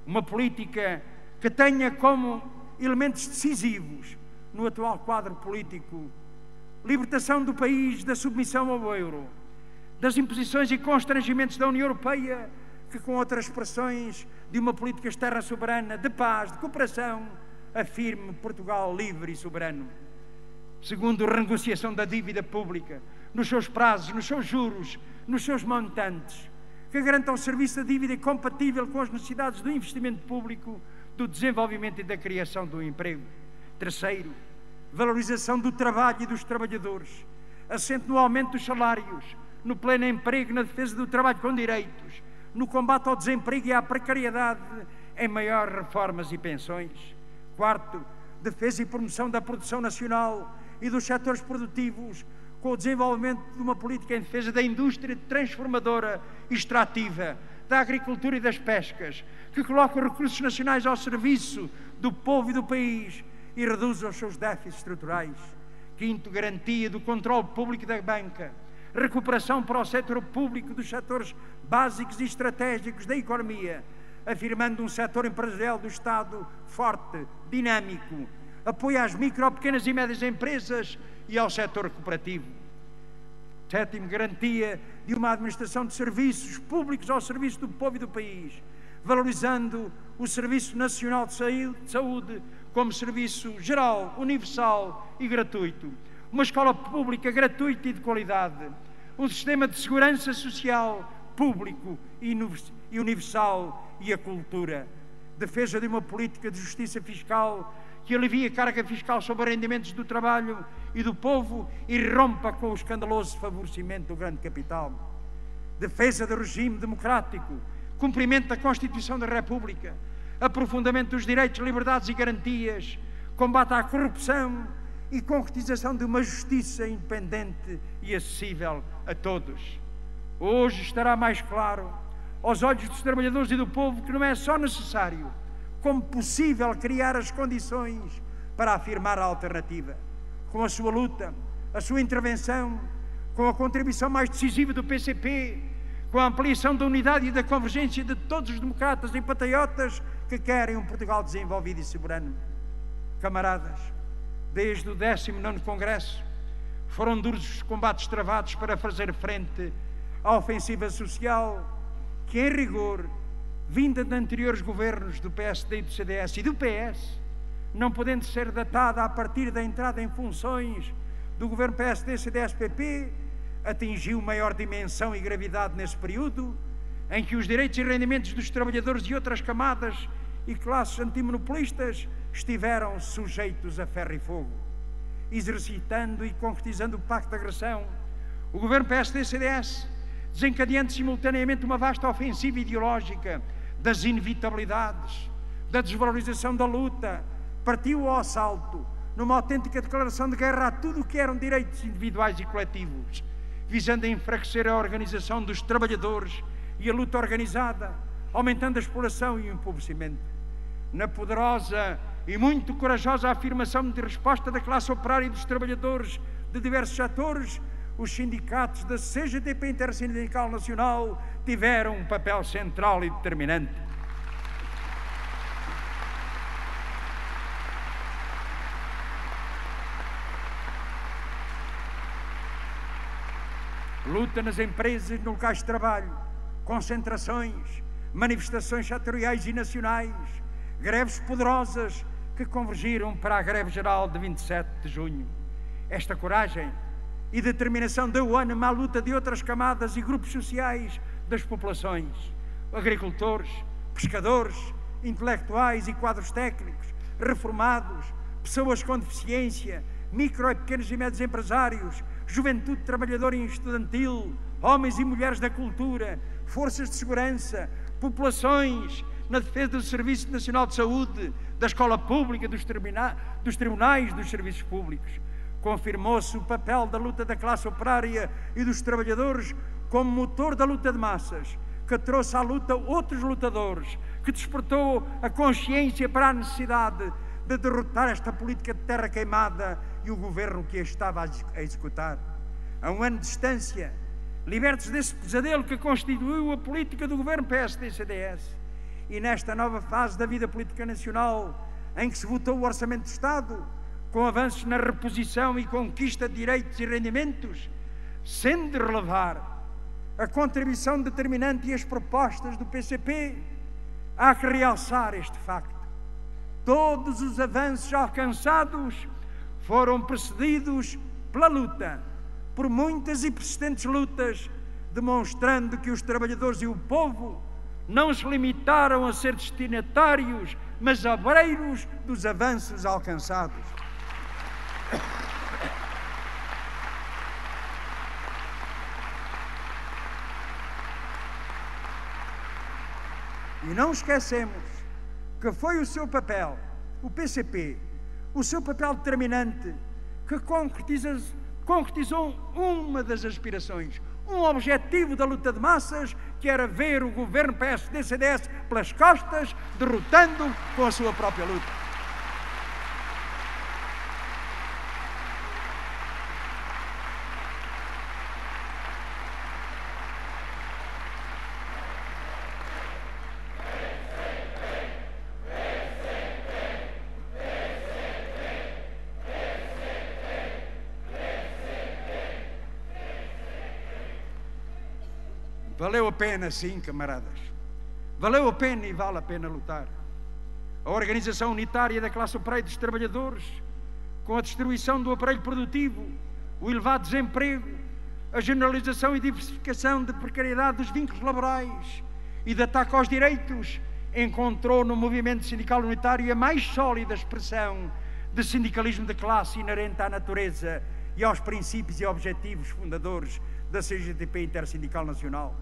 Uma política que tenha como elementos decisivos no atual quadro político libertação do país da submissão ao euro, das imposições e constrangimentos da União Europeia, que com outras expressões de uma política externa soberana, de paz, de cooperação, afirme Portugal livre e soberano. Segundo, renegociação da dívida pública, nos seus prazos, nos seus juros, nos seus montantes, que garanta um serviço de dívida compatível com as necessidades do investimento público, do desenvolvimento e da criação do emprego. Terceiro, valorização do trabalho e dos trabalhadores, assente no aumento dos salários, no pleno emprego, na defesa do trabalho com direitos, no combate ao desemprego e à precariedade, em maiores reformas e pensões. Quarto, defesa e promoção da produção nacional e dos setores produtivos, com o desenvolvimento de uma política em defesa da indústria transformadora e extrativa, da agricultura e das pescas, que coloca os recursos nacionais ao serviço do povo e do país e reduz os seus déficits estruturais. Quinto, garantia do controle público da banca, recuperação para o setor público dos setores básicos e estratégicos da economia, afirmando um setor empresarial do Estado forte, dinâmico, apoio às micro, pequenas e médias empresas e ao setor cooperativo. Sétimo, garantia de uma administração de serviços públicos ao serviço do povo e do país, valorizando o Serviço Nacional de Saúde como serviço geral, universal e gratuito. Uma escola pública gratuita e de qualidade. Um sistema de segurança social público e universal e a cultura. Defesa de uma política de justiça fiscal que alivie a carga fiscal sobre rendimentos do trabalho e do povo e rompa com o escandaloso favorecimento do grande capital. Defesa do regime democrático, cumprimento da Constituição da República, aprofundamento dos direitos, liberdades e garantias, combate à corrupção e concretização de uma justiça independente e acessível a todos. Hoje estará mais claro aos olhos dos trabalhadores e do povo que não é só necessário, como possível, criar as condições para afirmar a alternativa. Com a sua luta, a sua intervenção, com a contribuição mais decisiva do PCP, com a ampliação da unidade e da convergência de todos os democratas e patriotas que querem um Portugal desenvolvido e soberano. Camaradas, desde o 19º Congresso, foram duros os combates travados para fazer frente à ofensiva social que, em rigor, vinda de anteriores governos do PSD e do CDS e do PS, não podendo ser datada a partir da entrada em funções do governo PSD, CDS, PP, atingiu maior dimensão e gravidade nesse período, em que os direitos e rendimentos dos trabalhadores e outras camadas e classes antimonopolistas estiveram sujeitos a ferro e fogo. Exercitando e concretizando o pacto de agressão, o governo PSD-CDS, desencadeando simultaneamente uma vasta ofensiva ideológica das inevitabilidades, da desvalorização da luta, partiu ao assalto, numa autêntica declaração de guerra a tudo o que eram direitos individuais e coletivos, visando a enfraquecer a organização dos trabalhadores e a luta organizada, aumentando a exploração e o empobrecimento. Na poderosa e muito corajosa afirmação de resposta da classe operária e dos trabalhadores de diversos setores, os sindicatos da CGTP Intersindical Nacional tiveram um papel central e determinante. Luta nas empresas, nos locais de trabalho, concentrações, manifestações setoriais e nacionais, greves poderosas que convergiram para a greve geral de 27 de junho. Esta coragem e determinação deu ânimo à luta de outras camadas e grupos sociais das populações, agricultores, pescadores, intelectuais e quadros técnicos, reformados, pessoas com deficiência, micro e pequenos e médios empresários, juventude trabalhadora e estudantil, homens e mulheres da cultura, forças de segurança, populações na defesa do Serviço Nacional de Saúde, da escola pública, dos tribunais, dos serviços públicos. Confirmou-se o papel da luta da classe operária e dos trabalhadores como motor da luta de massas, que trouxe à luta outros lutadores, que despertou a consciência para a necessidade de derrotar esta política de terra queimada e o governo que a estava a executar. A um ano de distância, libertos desse pesadelo que constituiu a política do governo PSD-CDS, e nesta nova fase da vida política nacional, em que se votou o Orçamento de Estado, com avanços na reposição e conquista de direitos e rendimentos, sendo de relevar a contribuição determinante e as propostas do PCP, há que realçar este facto. Todos os avanços alcançados foram precedidos pela luta, por muitas e persistentes lutas, demonstrando que os trabalhadores e o povo não se limitaram a ser destinatários, mas obreiros dos avanços alcançados. E não esquecemos que foi o seu papel, o PCP, o seu papel determinante, que concretizou uma das aspirações, um objetivo da luta de massas, que era ver o governo PSD-CDS pelas costas, derrotando com a sua própria luta. Valeu a pena, sim, camaradas. Valeu a pena e vale a pena lutar. A organização unitária da classe operária dos trabalhadores, com a destruição do aparelho produtivo, o elevado desemprego, a generalização e diversificação de precariedade dos vínculos laborais e de ataque aos direitos, encontrou no movimento sindical unitário a mais sólida expressão de sindicalismo de classe inerente à natureza e aos princípios e objetivos fundadores da CGTP Intersindical Nacional.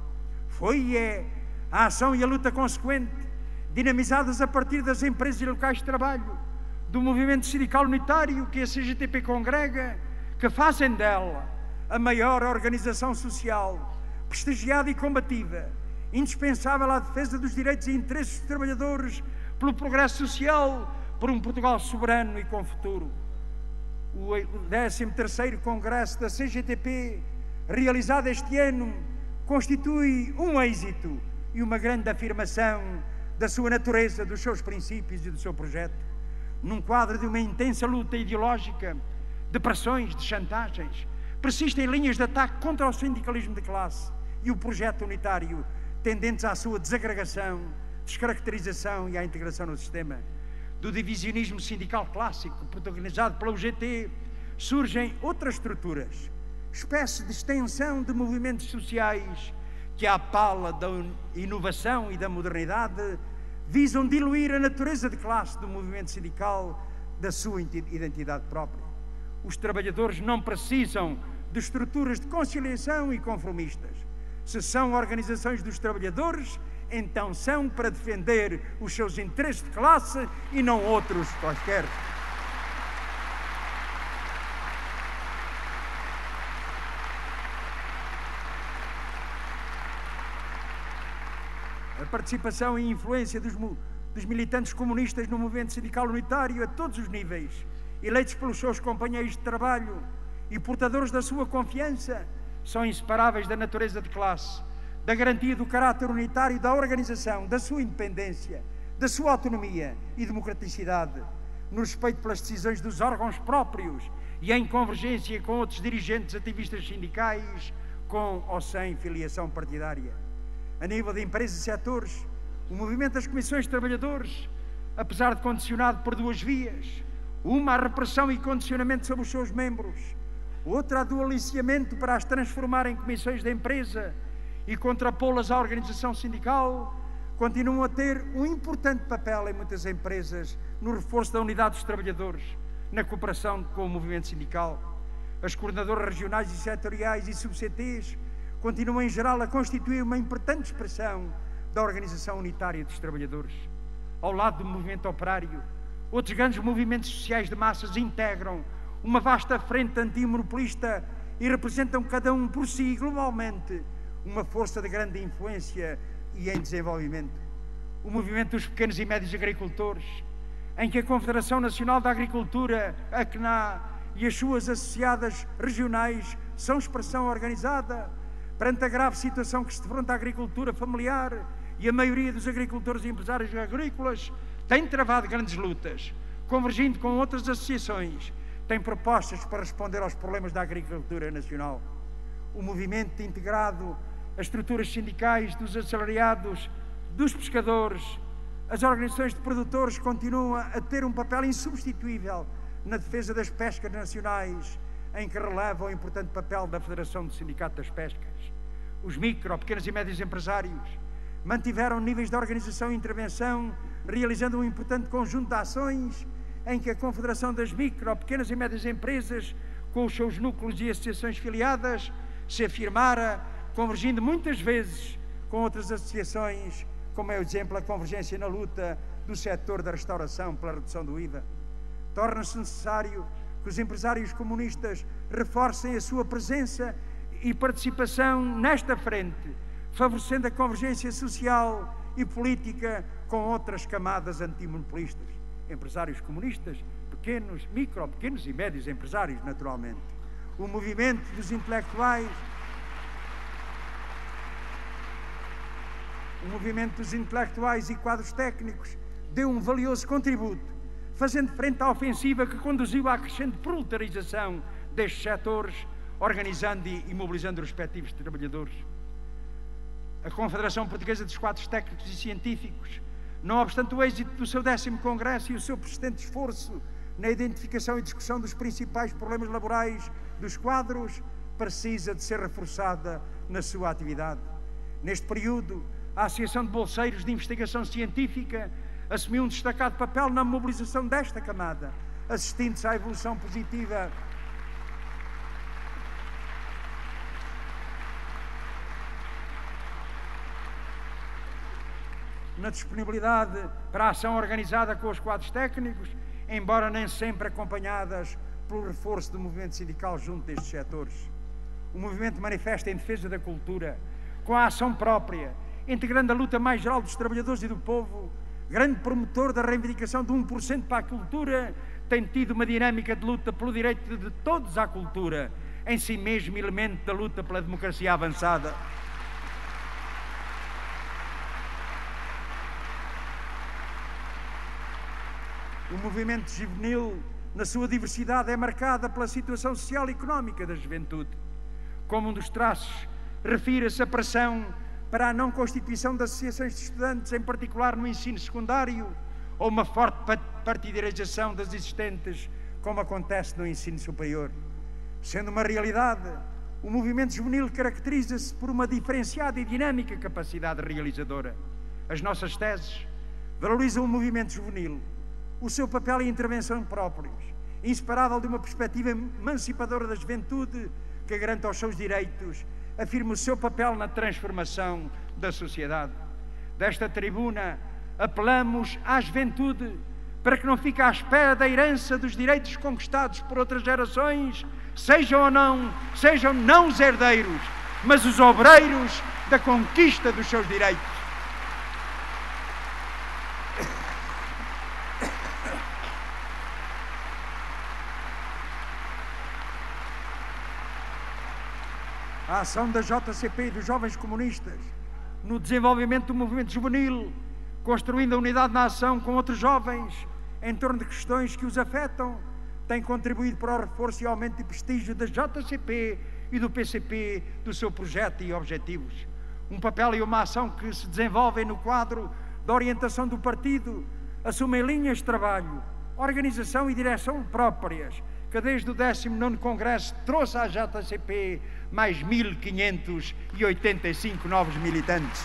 Foi e é a ação e a luta consequente, dinamizadas a partir das empresas e locais de trabalho, do movimento sindical unitário que a CGTP congrega, que fazem dela a maior organização social, prestigiada e combativa, indispensável à defesa dos direitos e interesses dos trabalhadores, pelo progresso social, por um Portugal soberano e com futuro. O 13º Congresso da CGTP, realizado este ano, constitui um êxito e uma grande afirmação da sua natureza, dos seus princípios e do seu projeto, num quadro de uma intensa luta ideológica, de pressões, de chantagens. Persistem linhas de ataque contra o sindicalismo de classe e o projeto unitário, tendentes à sua desagregação, descaracterização e à integração no sistema. Do divisionismo sindical clássico, protagonizado pela UGT, surgem outras estruturas, espécie de extensão de movimentos sociais que, à pala da inovação e da modernidade, visam diluir a natureza de classe do movimento sindical, da sua identidade própria. Os trabalhadores não precisam de estruturas de conciliação e conformistas. Se são organizações dos trabalhadores, então são para defender os seus interesses de classe e não outros quaisquer. A participação e influência dos militantes comunistas no movimento sindical unitário a todos os níveis, eleitos pelos seus companheiros de trabalho e portadores da sua confiança, são inseparáveis da natureza de classe, da garantia do caráter unitário da organização, da sua independência, da sua autonomia e democraticidade, no respeito pelas decisões dos órgãos próprios e em convergência com outros dirigentes ativistas sindicais, com ou sem filiação partidária. A nível de empresas e setores, o movimento das comissões de trabalhadores, apesar de condicionado por duas vias, uma a repressão e condicionamento sobre os seus membros, outra a do aliciamento para as transformar em comissões de empresa e contrapô-las à organização sindical, continuam a ter um importante papel em muitas empresas no reforço da unidade dos trabalhadores, na cooperação com o movimento sindical. As coordenadoras regionais e setoriais e sub-CTs continuam em geral a constituir uma importante expressão da organização unitária dos trabalhadores. Ao lado do movimento operário, outros grandes movimentos sociais de massas integram uma vasta frente antimonopolista e representam cada um por si, globalmente, uma força de grande influência e em desenvolvimento. O movimento dos pequenos e médios agricultores, em que a Confederação Nacional da Agricultura, a CNA, e as suas associadas regionais são expressão organizada perante a grave situação que se defronta à agricultura familiar, e a maioria dos agricultores e empresários agrícolas tem travado grandes lutas, convergindo com outras associações, tem propostas para responder aos problemas da agricultura nacional. O movimento integrado, as estruturas sindicais dos assalariados, dos pescadores, as organizações de produtores continuam a ter um papel insubstituível na defesa das pescas nacionais, em que releva o importante papel da Federação do Sindicato das Pescas. Os micro, pequenos e médios empresários mantiveram níveis de organização e intervenção, realizando um importante conjunto de ações em que a Confederação das Micro, Pequenas e Médias Empresas, com os seus núcleos e associações filiadas, se afirmara, convergindo muitas vezes com outras associações, como é o exemplo a convergência na luta do setor da restauração pela redução do IVA. Torna-se necessário que os empresários comunistas reforcem a sua presença e participação nesta frente, favorecendo a convergência social e política com outras camadas antimonopolistas. Empresários comunistas, pequenos, micro, pequenos e médios empresários, naturalmente. O movimento dos intelectuais, e quadros técnicos deu um valioso contributo, fazendo frente à ofensiva que conduziu à crescente proletarização destes setores, organizando e mobilizando os respectivos trabalhadores. A Confederação Portuguesa dos Quadros Técnicos e Científicos, não obstante o êxito do seu 10º Congresso e o seu persistente esforço na identificação e discussão dos principais problemas laborais dos quadros, precisa de ser reforçada na sua atividade. Neste período, a Associação de Bolseiros de Investigação Científica assumiu um destacado papel na mobilização desta camada, assistindo-se à evolução positiva na disponibilidade para a ação organizada com os quadros técnicos, embora nem sempre acompanhadas pelo reforço do movimento sindical junto destes setores. O movimento manifesta em defesa da cultura, com a ação própria, integrando a luta mais geral dos trabalhadores e do povo. Grande promotor da reivindicação de 1% para a cultura, tem tido uma dinâmica de luta pelo direito de todos à cultura, em si mesmo elemento da luta pela democracia avançada. O movimento juvenil, na sua diversidade, é marcada pela situação social e económica da juventude. Como um dos traços, refere-se a pressão para a não constituição de associações de estudantes, em particular no ensino secundário, ou uma forte partidarização das existentes, como acontece no ensino superior. Sendo uma realidade, o movimento juvenil caracteriza-se por uma diferenciada e dinâmica capacidade realizadora. As nossas teses valorizam o movimento juvenil, o seu papel e intervenção próprios, inseparável de uma perspectiva emancipadora da juventude que garanta os seus direitos, afirma o seu papel na transformação da sociedade. Desta tribuna, apelamos à juventude para que não fique à espera da herança dos direitos conquistados por outras gerações, sejam não os herdeiros, mas os obreiros da conquista dos seus direitos. A ação da JCP e dos jovens comunistas no desenvolvimento do movimento juvenil, construindo a unidade na ação com outros jovens em torno de questões que os afetam, tem contribuído para o reforço e aumento de prestígio da JCP e do PCP, do seu projeto e objetivos. Um papel e uma ação que se desenvolvem no quadro da orientação do partido, assumem linhas de trabalho, organização e direção próprias, que desde o 19º Congresso trouxe à JCP mais 1.585 novos militantes.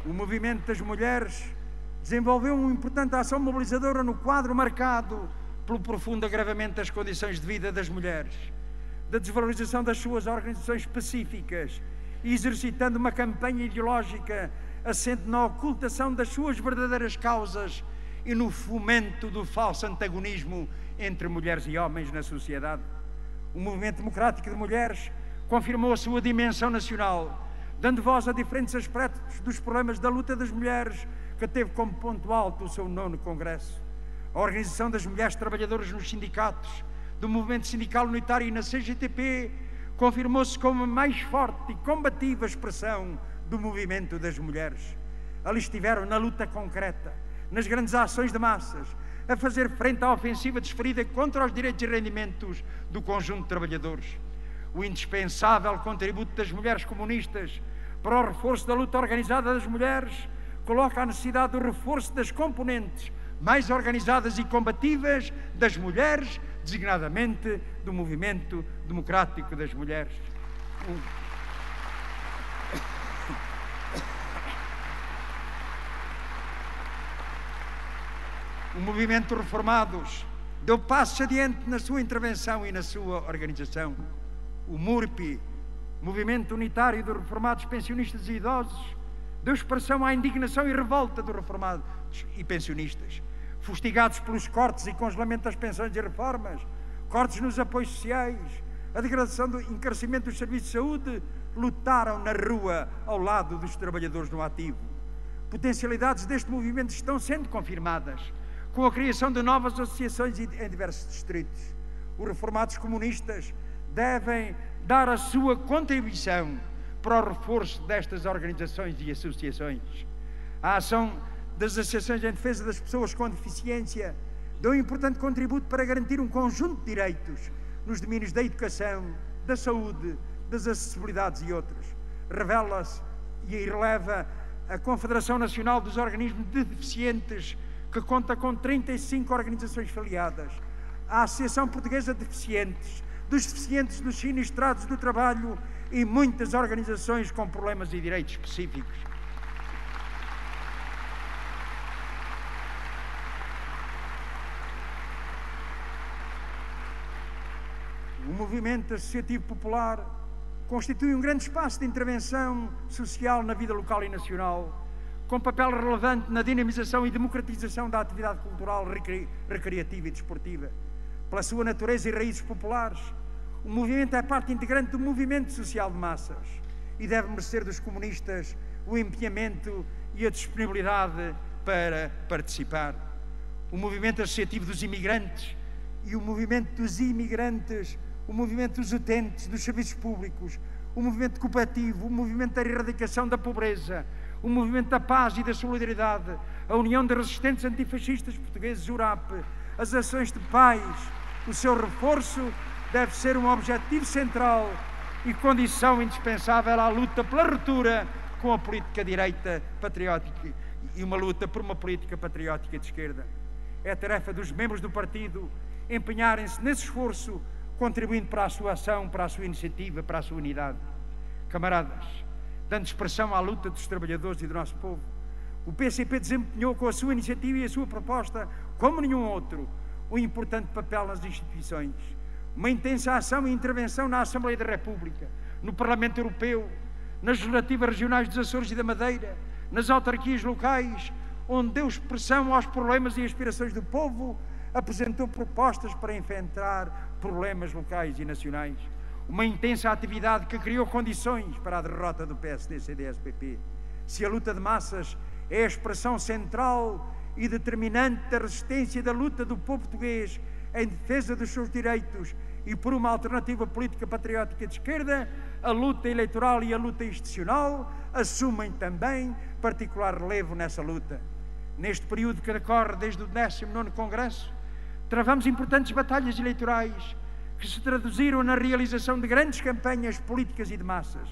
O movimento das mulheres desenvolveu uma importante ação mobilizadora no quadro marcado pelo profundo agravamento das condições de vida das mulheres, da desvalorização das suas organizações específicas e exercitando uma campanha ideológica assente na ocultação das suas verdadeiras causas e no fomento do falso antagonismo entre mulheres e homens na sociedade. O movimento democrático de mulheres confirmou a sua dimensão nacional, dando voz a diferentes aspectos dos problemas da luta das mulheres, que teve como ponto alto o seu 9º Congresso. A organização das mulheres trabalhadoras nos sindicatos, do movimento sindical unitário e na CGTP, confirmou-se como a mais forte e combativa expressão do movimento das mulheres. Ali estiveram na luta concreta, nas grandes ações de massas, a fazer frente à ofensiva desferida contra os direitos e rendimentos do conjunto de trabalhadores. O indispensável contributo das mulheres comunistas para o reforço da luta organizada das mulheres coloca a necessidade do reforço das componentes mais organizadas e combativas das mulheres, designadamente do movimento democrático das mulheres. O movimento Reformados deu passos adiante na sua intervenção e na sua organização. O MURPI, Movimento Unitário dos Reformados Pensionistas e Idosos, deu expressão à indignação e revolta dos reformados e pensionistas, fustigados pelos cortes e congelamento das pensões e reformas, cortes nos apoios sociais, a degradação do encarecimento dos serviços de saúde, lutaram na rua ao lado dos trabalhadores no ativo. Potencialidades deste movimento estão sendo confirmadas com a criação de novas associações em diversos distritos. Os reformados comunistas devem dar a sua contribuição para o reforço destas organizações e associações. A ação das associações em defesa das pessoas com deficiência deu um importante contributo para garantir um conjunto de direitos nos domínios da educação, da saúde, das acessibilidades e outros. Revela-se e releva a Confederação Nacional dos Organismos de Deficientes, que conta com 35 organizações filiadas, a Associação Portuguesa de Deficientes, dos deficientes dos sinistrados do trabalho e muitas organizações com problemas e direitos específicos. O movimento associativo popular constitui um grande espaço de intervenção social na vida local e nacional, com papel relevante na dinamização e democratização da atividade cultural, recreativa e desportiva. Pela sua natureza e raízes populares, o movimento é parte integrante do movimento social de massas e deve merecer dos comunistas o empenhamento e a disponibilidade para participar. O movimento associativo dos imigrantes e o movimento dos imigrantes, o movimento dos utentes dos serviços públicos, o movimento cooperativo, o movimento da erradicação da pobreza, o movimento da paz e da solidariedade, a União de Resistentes Antifascistas Portugueses, URAP, as ações de paz, o seu reforço deve ser um objetivo central e condição indispensável à luta pela ruptura com a política direita patriótica e uma luta por uma política patriótica de esquerda. É a tarefa dos membros do partido empenharem-se nesse esforço, contribuindo para a sua ação, para a sua iniciativa, para a sua unidade. Camaradas, dando expressão à luta dos trabalhadores e do nosso povo, o PCP desempenhou com a sua iniciativa e a sua proposta, como nenhum outro, um importante papel nas instituições. Uma intensa ação e intervenção na Assembleia da República, no Parlamento Europeu, nas legislativas regionais dos Açores e da Madeira, nas autarquias locais, onde deu expressão aos problemas e aspirações do povo, apresentou propostas para enfrentar problemas locais e nacionais. Uma intensa atividade que criou condições para a derrota do PSD-CDS-PP. Se a luta de massas é a expressão central e determinante da resistência e da luta do povo português em defesa dos seus direitos e por uma alternativa política patriótica de esquerda, a luta eleitoral e a luta institucional assumem também particular relevo nessa luta. Neste período que decorre desde o 19º Congresso, travamos importantes batalhas eleitorais que se traduziram na realização de grandes campanhas políticas e de massas,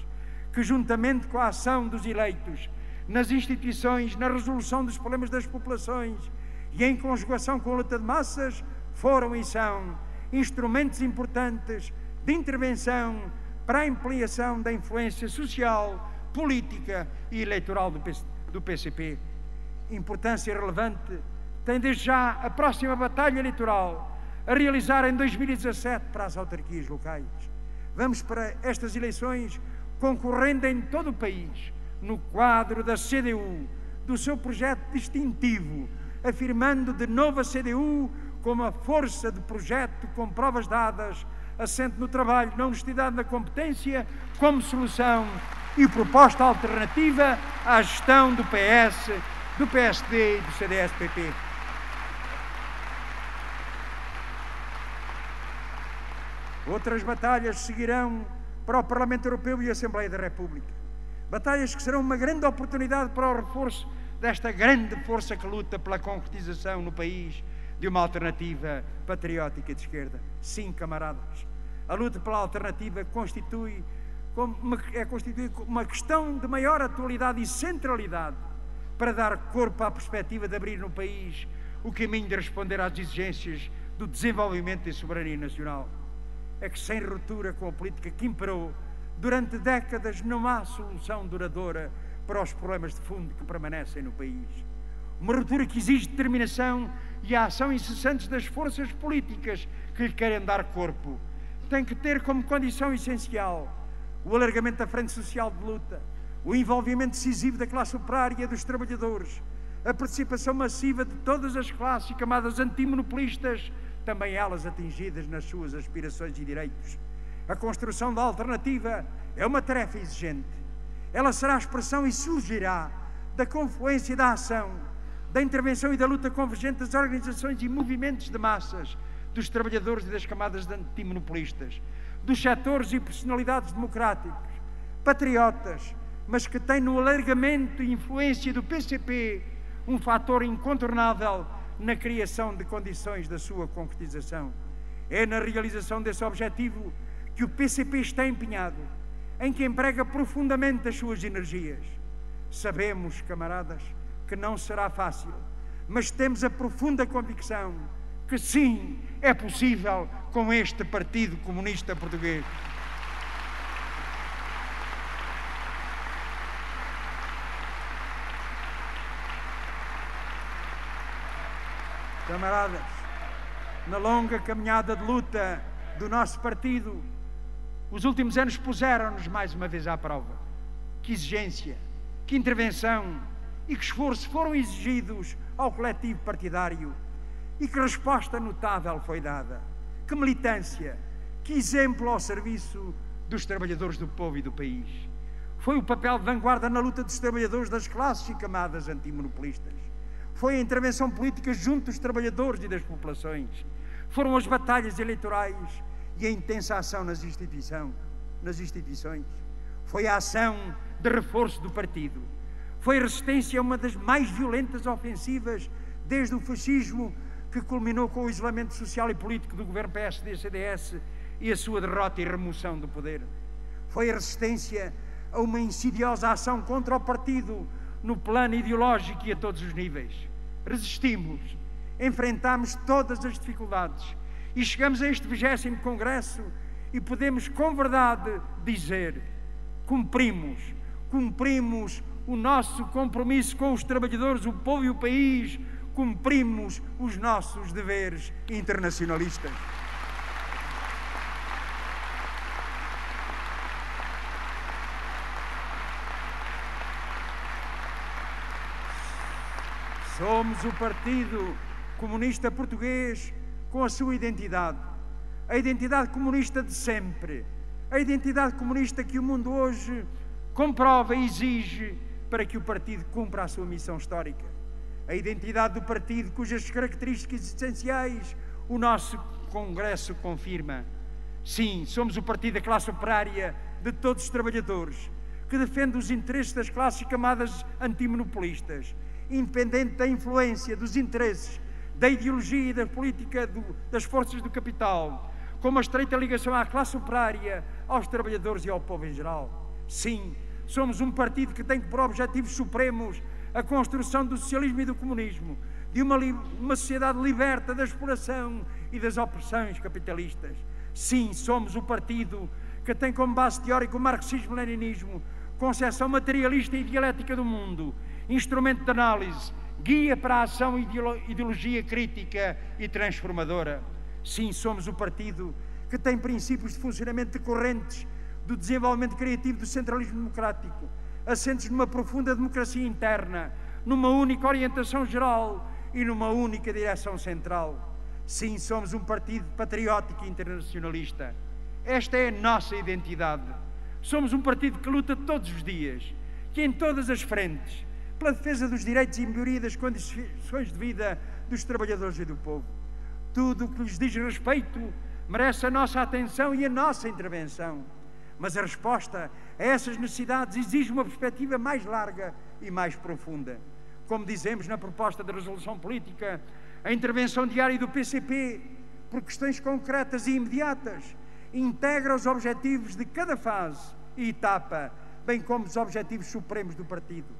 que juntamente com a ação dos eleitos nas instituições, na resolução dos problemas das populações e em conjugação com a luta de massas, foram e são instrumentos importantes de intervenção para a ampliação da influência social, política e eleitoral do PCP. Importância relevante tem desde já a próxima batalha eleitoral a realizar em 2017 para as autarquias locais. Vamos para estas eleições concorrendo em todo o país, no quadro da CDU, do seu projeto distintivo, afirmando de novo a CDU como a força de projeto com provas dadas, assente no trabalho, na honestidade, na competência, como solução e proposta alternativa à gestão do PS, do PSD e do CDS-PP. Outras batalhas seguirão para o Parlamento Europeu e a Assembleia da República. Batalhas que serão uma grande oportunidade para o reforço desta grande força que luta pela concretização no país de uma alternativa patriótica de esquerda. Sim, camaradas, a luta pela alternativa constitui uma questão de maior atualidade e centralidade para dar corpo à perspectiva de abrir no país o caminho de responder às exigências do desenvolvimento e soberania nacional. É que sem ruptura com a política que imperou durante décadas não há solução duradoura para os problemas de fundo que permanecem no país. Uma ruptura que exige determinação e a ação incessantes das forças políticas que lhe querem dar corpo. Tem que ter como condição essencial o alargamento da frente social de luta, o envolvimento decisivo da classe operária e dos trabalhadores, a participação massiva de todas as classes e camadas antimonopolistas, também elas atingidas nas suas aspirações e direitos. A construção da alternativa é uma tarefa exigente. Ela será a expressão e surgirá da confluência da ação, da intervenção e da luta convergente das organizações e movimentos de massas, dos trabalhadores e das camadas antimonopolistas, dos setores e personalidades democráticos, patriotas, mas que tem no alargamento e influência do PCP um fator incontornável na criação de condições da sua concretização. É na realização desse objetivo que o PCP está empenhado, em que emprega profundamente as suas energias. Sabemos, camaradas, que não será fácil, mas temos a profunda convicção que sim, é possível com este Partido Comunista Português. Camaradas, na longa caminhada de luta do nosso partido, os últimos anos puseram-nos mais uma vez à prova. Que exigência, que intervenção e que esforço foram exigidos ao coletivo partidário e que resposta notável foi dada. Que militância, que exemplo ao serviço dos trabalhadores do povo e do país. Foi o papel de vanguarda na luta dos trabalhadores das classes e camadas antimonopolistas. Foi a intervenção política junto dos trabalhadores e das populações. Foram as batalhas eleitorais e a intensa ação nas instituições. Foi a ação de reforço do partido. Foi a resistência a uma das mais violentas ofensivas desde o fascismo, que culminou com o isolamento social e político do governo PSD-CDS e a sua derrota e remoção do poder. Foi a resistência a uma insidiosa ação contra o partido no plano ideológico e a todos os níveis. Resistimos, enfrentámos todas as dificuldades e chegamos a este 20º Congresso e podemos com verdade dizer: cumprimos o nosso compromisso com os trabalhadores, o povo e o país, cumprimos os nossos deveres internacionalistas. Somos o Partido Comunista Português com a sua identidade, a identidade comunista de sempre, a identidade comunista que o mundo hoje comprova e exige para que o partido cumpra a sua missão histórica. A identidade do partido cujas características essenciais o nosso Congresso confirma. Sim, somos o partido da classe operária, de todos os trabalhadores, que defende os interesses das classes e camadas antimonopolistas, independente da influência, dos interesses, da ideologia e da política das forças do capital, com uma estreita ligação à classe operária, aos trabalhadores e ao povo em geral. Sim, somos um partido que tem por objetivos supremos a construção do socialismo e do comunismo, de uma sociedade liberta da exploração e das opressões capitalistas. Sim, somos o partido que tem como base teórica o marxismo-leninismo, concepção materialista e dialética do mundo, instrumento de análise, guia para a ação e ideologia crítica e transformadora. Sim, somos o partido que tem princípios de funcionamento decorrentes do desenvolvimento criativo do centralismo democrático, assentes numa profunda democracia interna, numa única orientação geral e numa única direção central. Sim, somos um partido patriótico e internacionalista. Esta é a nossa identidade. Somos um partido que luta todos os dias, que em todas as frentes, pela defesa dos direitos e melhoria das condições de vida dos trabalhadores e do povo. Tudo o que lhes diz respeito merece a nossa atenção e a nossa intervenção. Mas a resposta a essas necessidades exige uma perspectiva mais larga e mais profunda. Como dizemos na proposta de resolução política, a intervenção diária do PCP, por questões concretas e imediatas, integra os objetivos de cada fase e etapa, bem como os objetivos supremos do partido.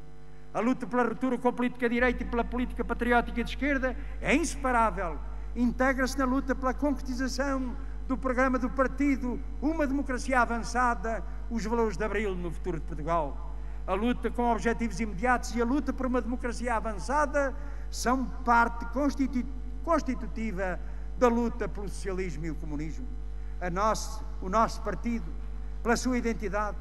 A luta pela ruptura com a política direita e pela política patriótica de esquerda é inseparável. Integra-se na luta pela concretização do programa do partido, uma democracia avançada, os valores de Abril no futuro de Portugal. A luta com objetivos imediatos e a luta por uma democracia avançada são parte constitutiva da luta pelo socialismo e o comunismo. O nosso partido, pela sua identidade,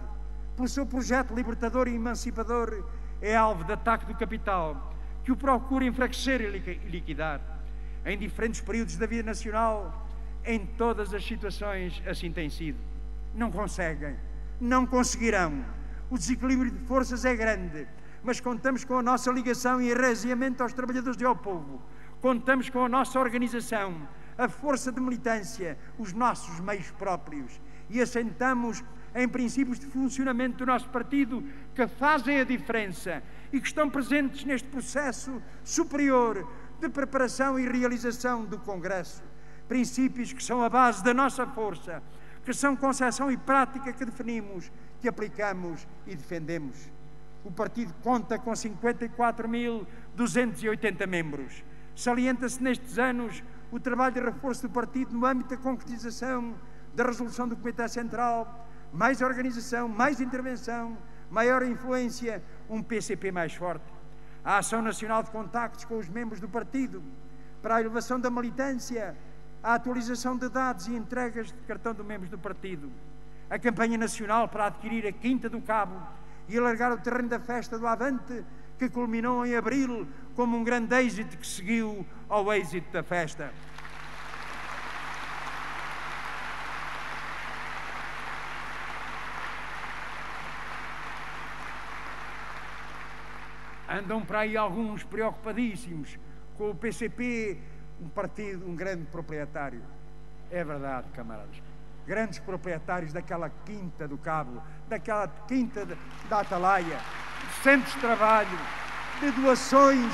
pelo seu projeto libertador e emancipador, é alvo de ataque do capital, que o procura enfraquecer e liquidar. Em diferentes períodos da vida nacional, em todas as situações, assim tem sido. Não conseguem, não conseguirão. O desequilíbrio de forças é grande, mas contamos com a nossa ligação e enraizamento aos trabalhadores e ao povo. Contamos com a nossa organização, a força de militância, os nossos meios próprios. e assentamos em princípios de funcionamento do nosso partido que fazem a diferença e que estão presentes neste processo superior de preparação e realização do Congresso. Princípios que são a base da nossa força, que são concepção e prática que definimos, que aplicamos e defendemos. O partido conta com 54.280 membros. Salienta-se nestes anos o trabalho de reforço do partido no âmbito da concretização da resolução do Comitê Central, mais organização, mais intervenção, maior influência, um PCP mais forte. A ação nacional de contactos com os membros do partido para a elevação da militância, a atualização de dados e entregas de cartão de membros do partido, a campanha nacional para adquirir a Quinta do Cabo e alargar o terreno da festa do Avante, que culminou em abril como um grande êxito que seguiu ao êxito da festa. Andam para aí alguns preocupadíssimos com o PCP, um partido, um grande proprietário. É verdade, camaradas. Grandes proprietários daquela Quinta do Cabo, daquela Quinta da Atalaia, de centros de trabalho, de doações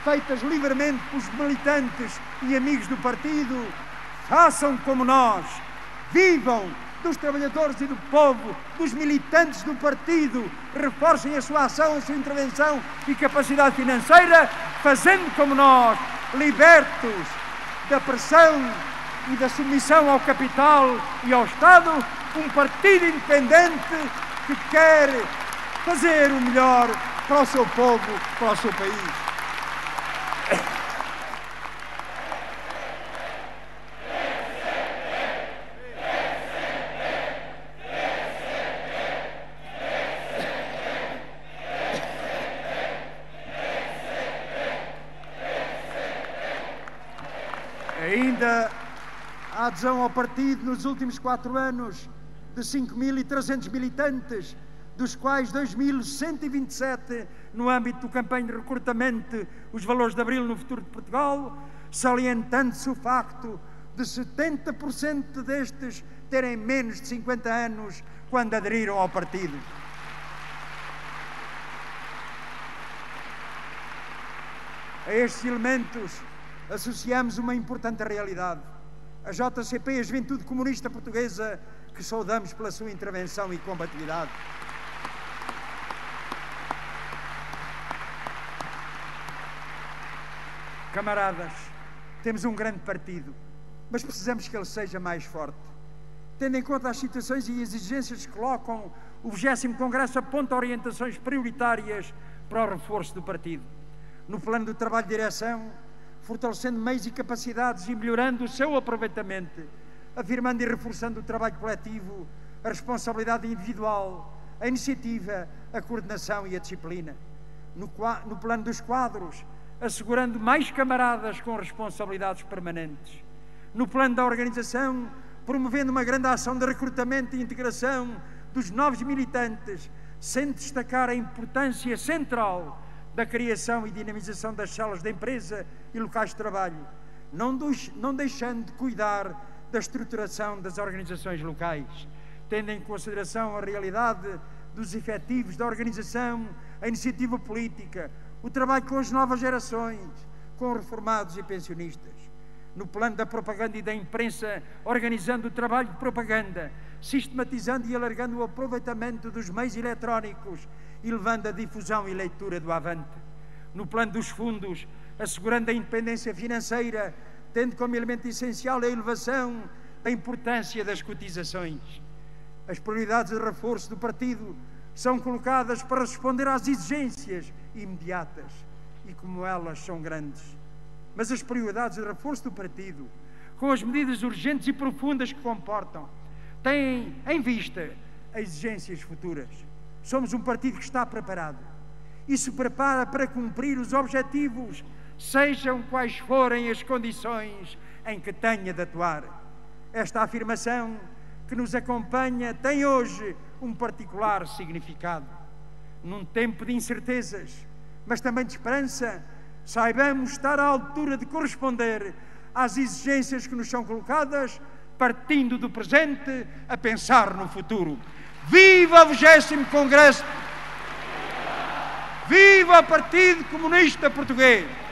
feitas livremente pelos militantes e amigos do partido. Façam como nós, vivam dos trabalhadores e do povo, dos militantes do partido, reforcem a sua ação, a sua intervenção e capacidade financeira, fazendo como nós, libertos da pressão e da submissão ao capital e ao Estado, um partido independente que quer fazer o melhor para o seu povo, para o seu país. Ainda a adesão ao partido nos últimos 4 anos de 5.300 militantes, dos quais 2.127 no âmbito do campanha de recrutamento, os valores de abril no Futuro de Portugal, salientando-se o facto de 70% destes terem menos de 50 anos quando aderiram ao partido. A estes elementos associamos uma importante realidade. A JCP e a Juventude Comunista Portuguesa, que saudamos pela sua intervenção e combatividade. Camaradas, temos um grande partido, mas precisamos que ele seja mais forte. Tendo em conta as situações e exigências que colocam, o 20º Congresso aponta orientações prioritárias para o reforço do partido. No plano do trabalho de direção, fortalecendo meios e capacidades e melhorando o seu aproveitamento, afirmando e reforçando o trabalho coletivo, a responsabilidade individual, a iniciativa, a coordenação e a disciplina. No plano dos quadros, assegurando mais camaradas com responsabilidades permanentes. No plano da organização, promovendo uma grande ação de recrutamento e integração dos novos militantes, sem destacar a importância central da criação e dinamização das salas de empresa e locais de trabalho, não deixando de cuidar da estruturação das organizações locais, tendo em consideração a realidade dos efetivos da organização, a iniciativa política, o trabalho com as novas gerações, com reformados e pensionistas. No plano da propaganda e da imprensa, organizando o trabalho de propaganda, sistematizando e alargando o aproveitamento dos meios eletrónicos e levando a difusão e leitura do Avante. No plano dos fundos, assegurando a independência financeira, tendo como elemento essencial a elevação da importância das cotizações. As prioridades de reforço do partido são colocadas para responder às exigências imediatas e como elas são grandes. Mas as prioridades de reforço do partido, com as medidas urgentes e profundas que comportam, têm em vista as exigências futuras. Somos um partido que está preparado e se prepara para cumprir os objetivos, sejam quais forem as condições em que tenha de atuar. Esta afirmação que nos acompanha tem hoje um particular significado. Num tempo de incertezas, mas também de esperança, saibamos estar à altura de corresponder às exigências que nos são colocadas, partindo do presente a pensar no futuro. Viva o 20º Congresso! Viva o Partido Comunista Português!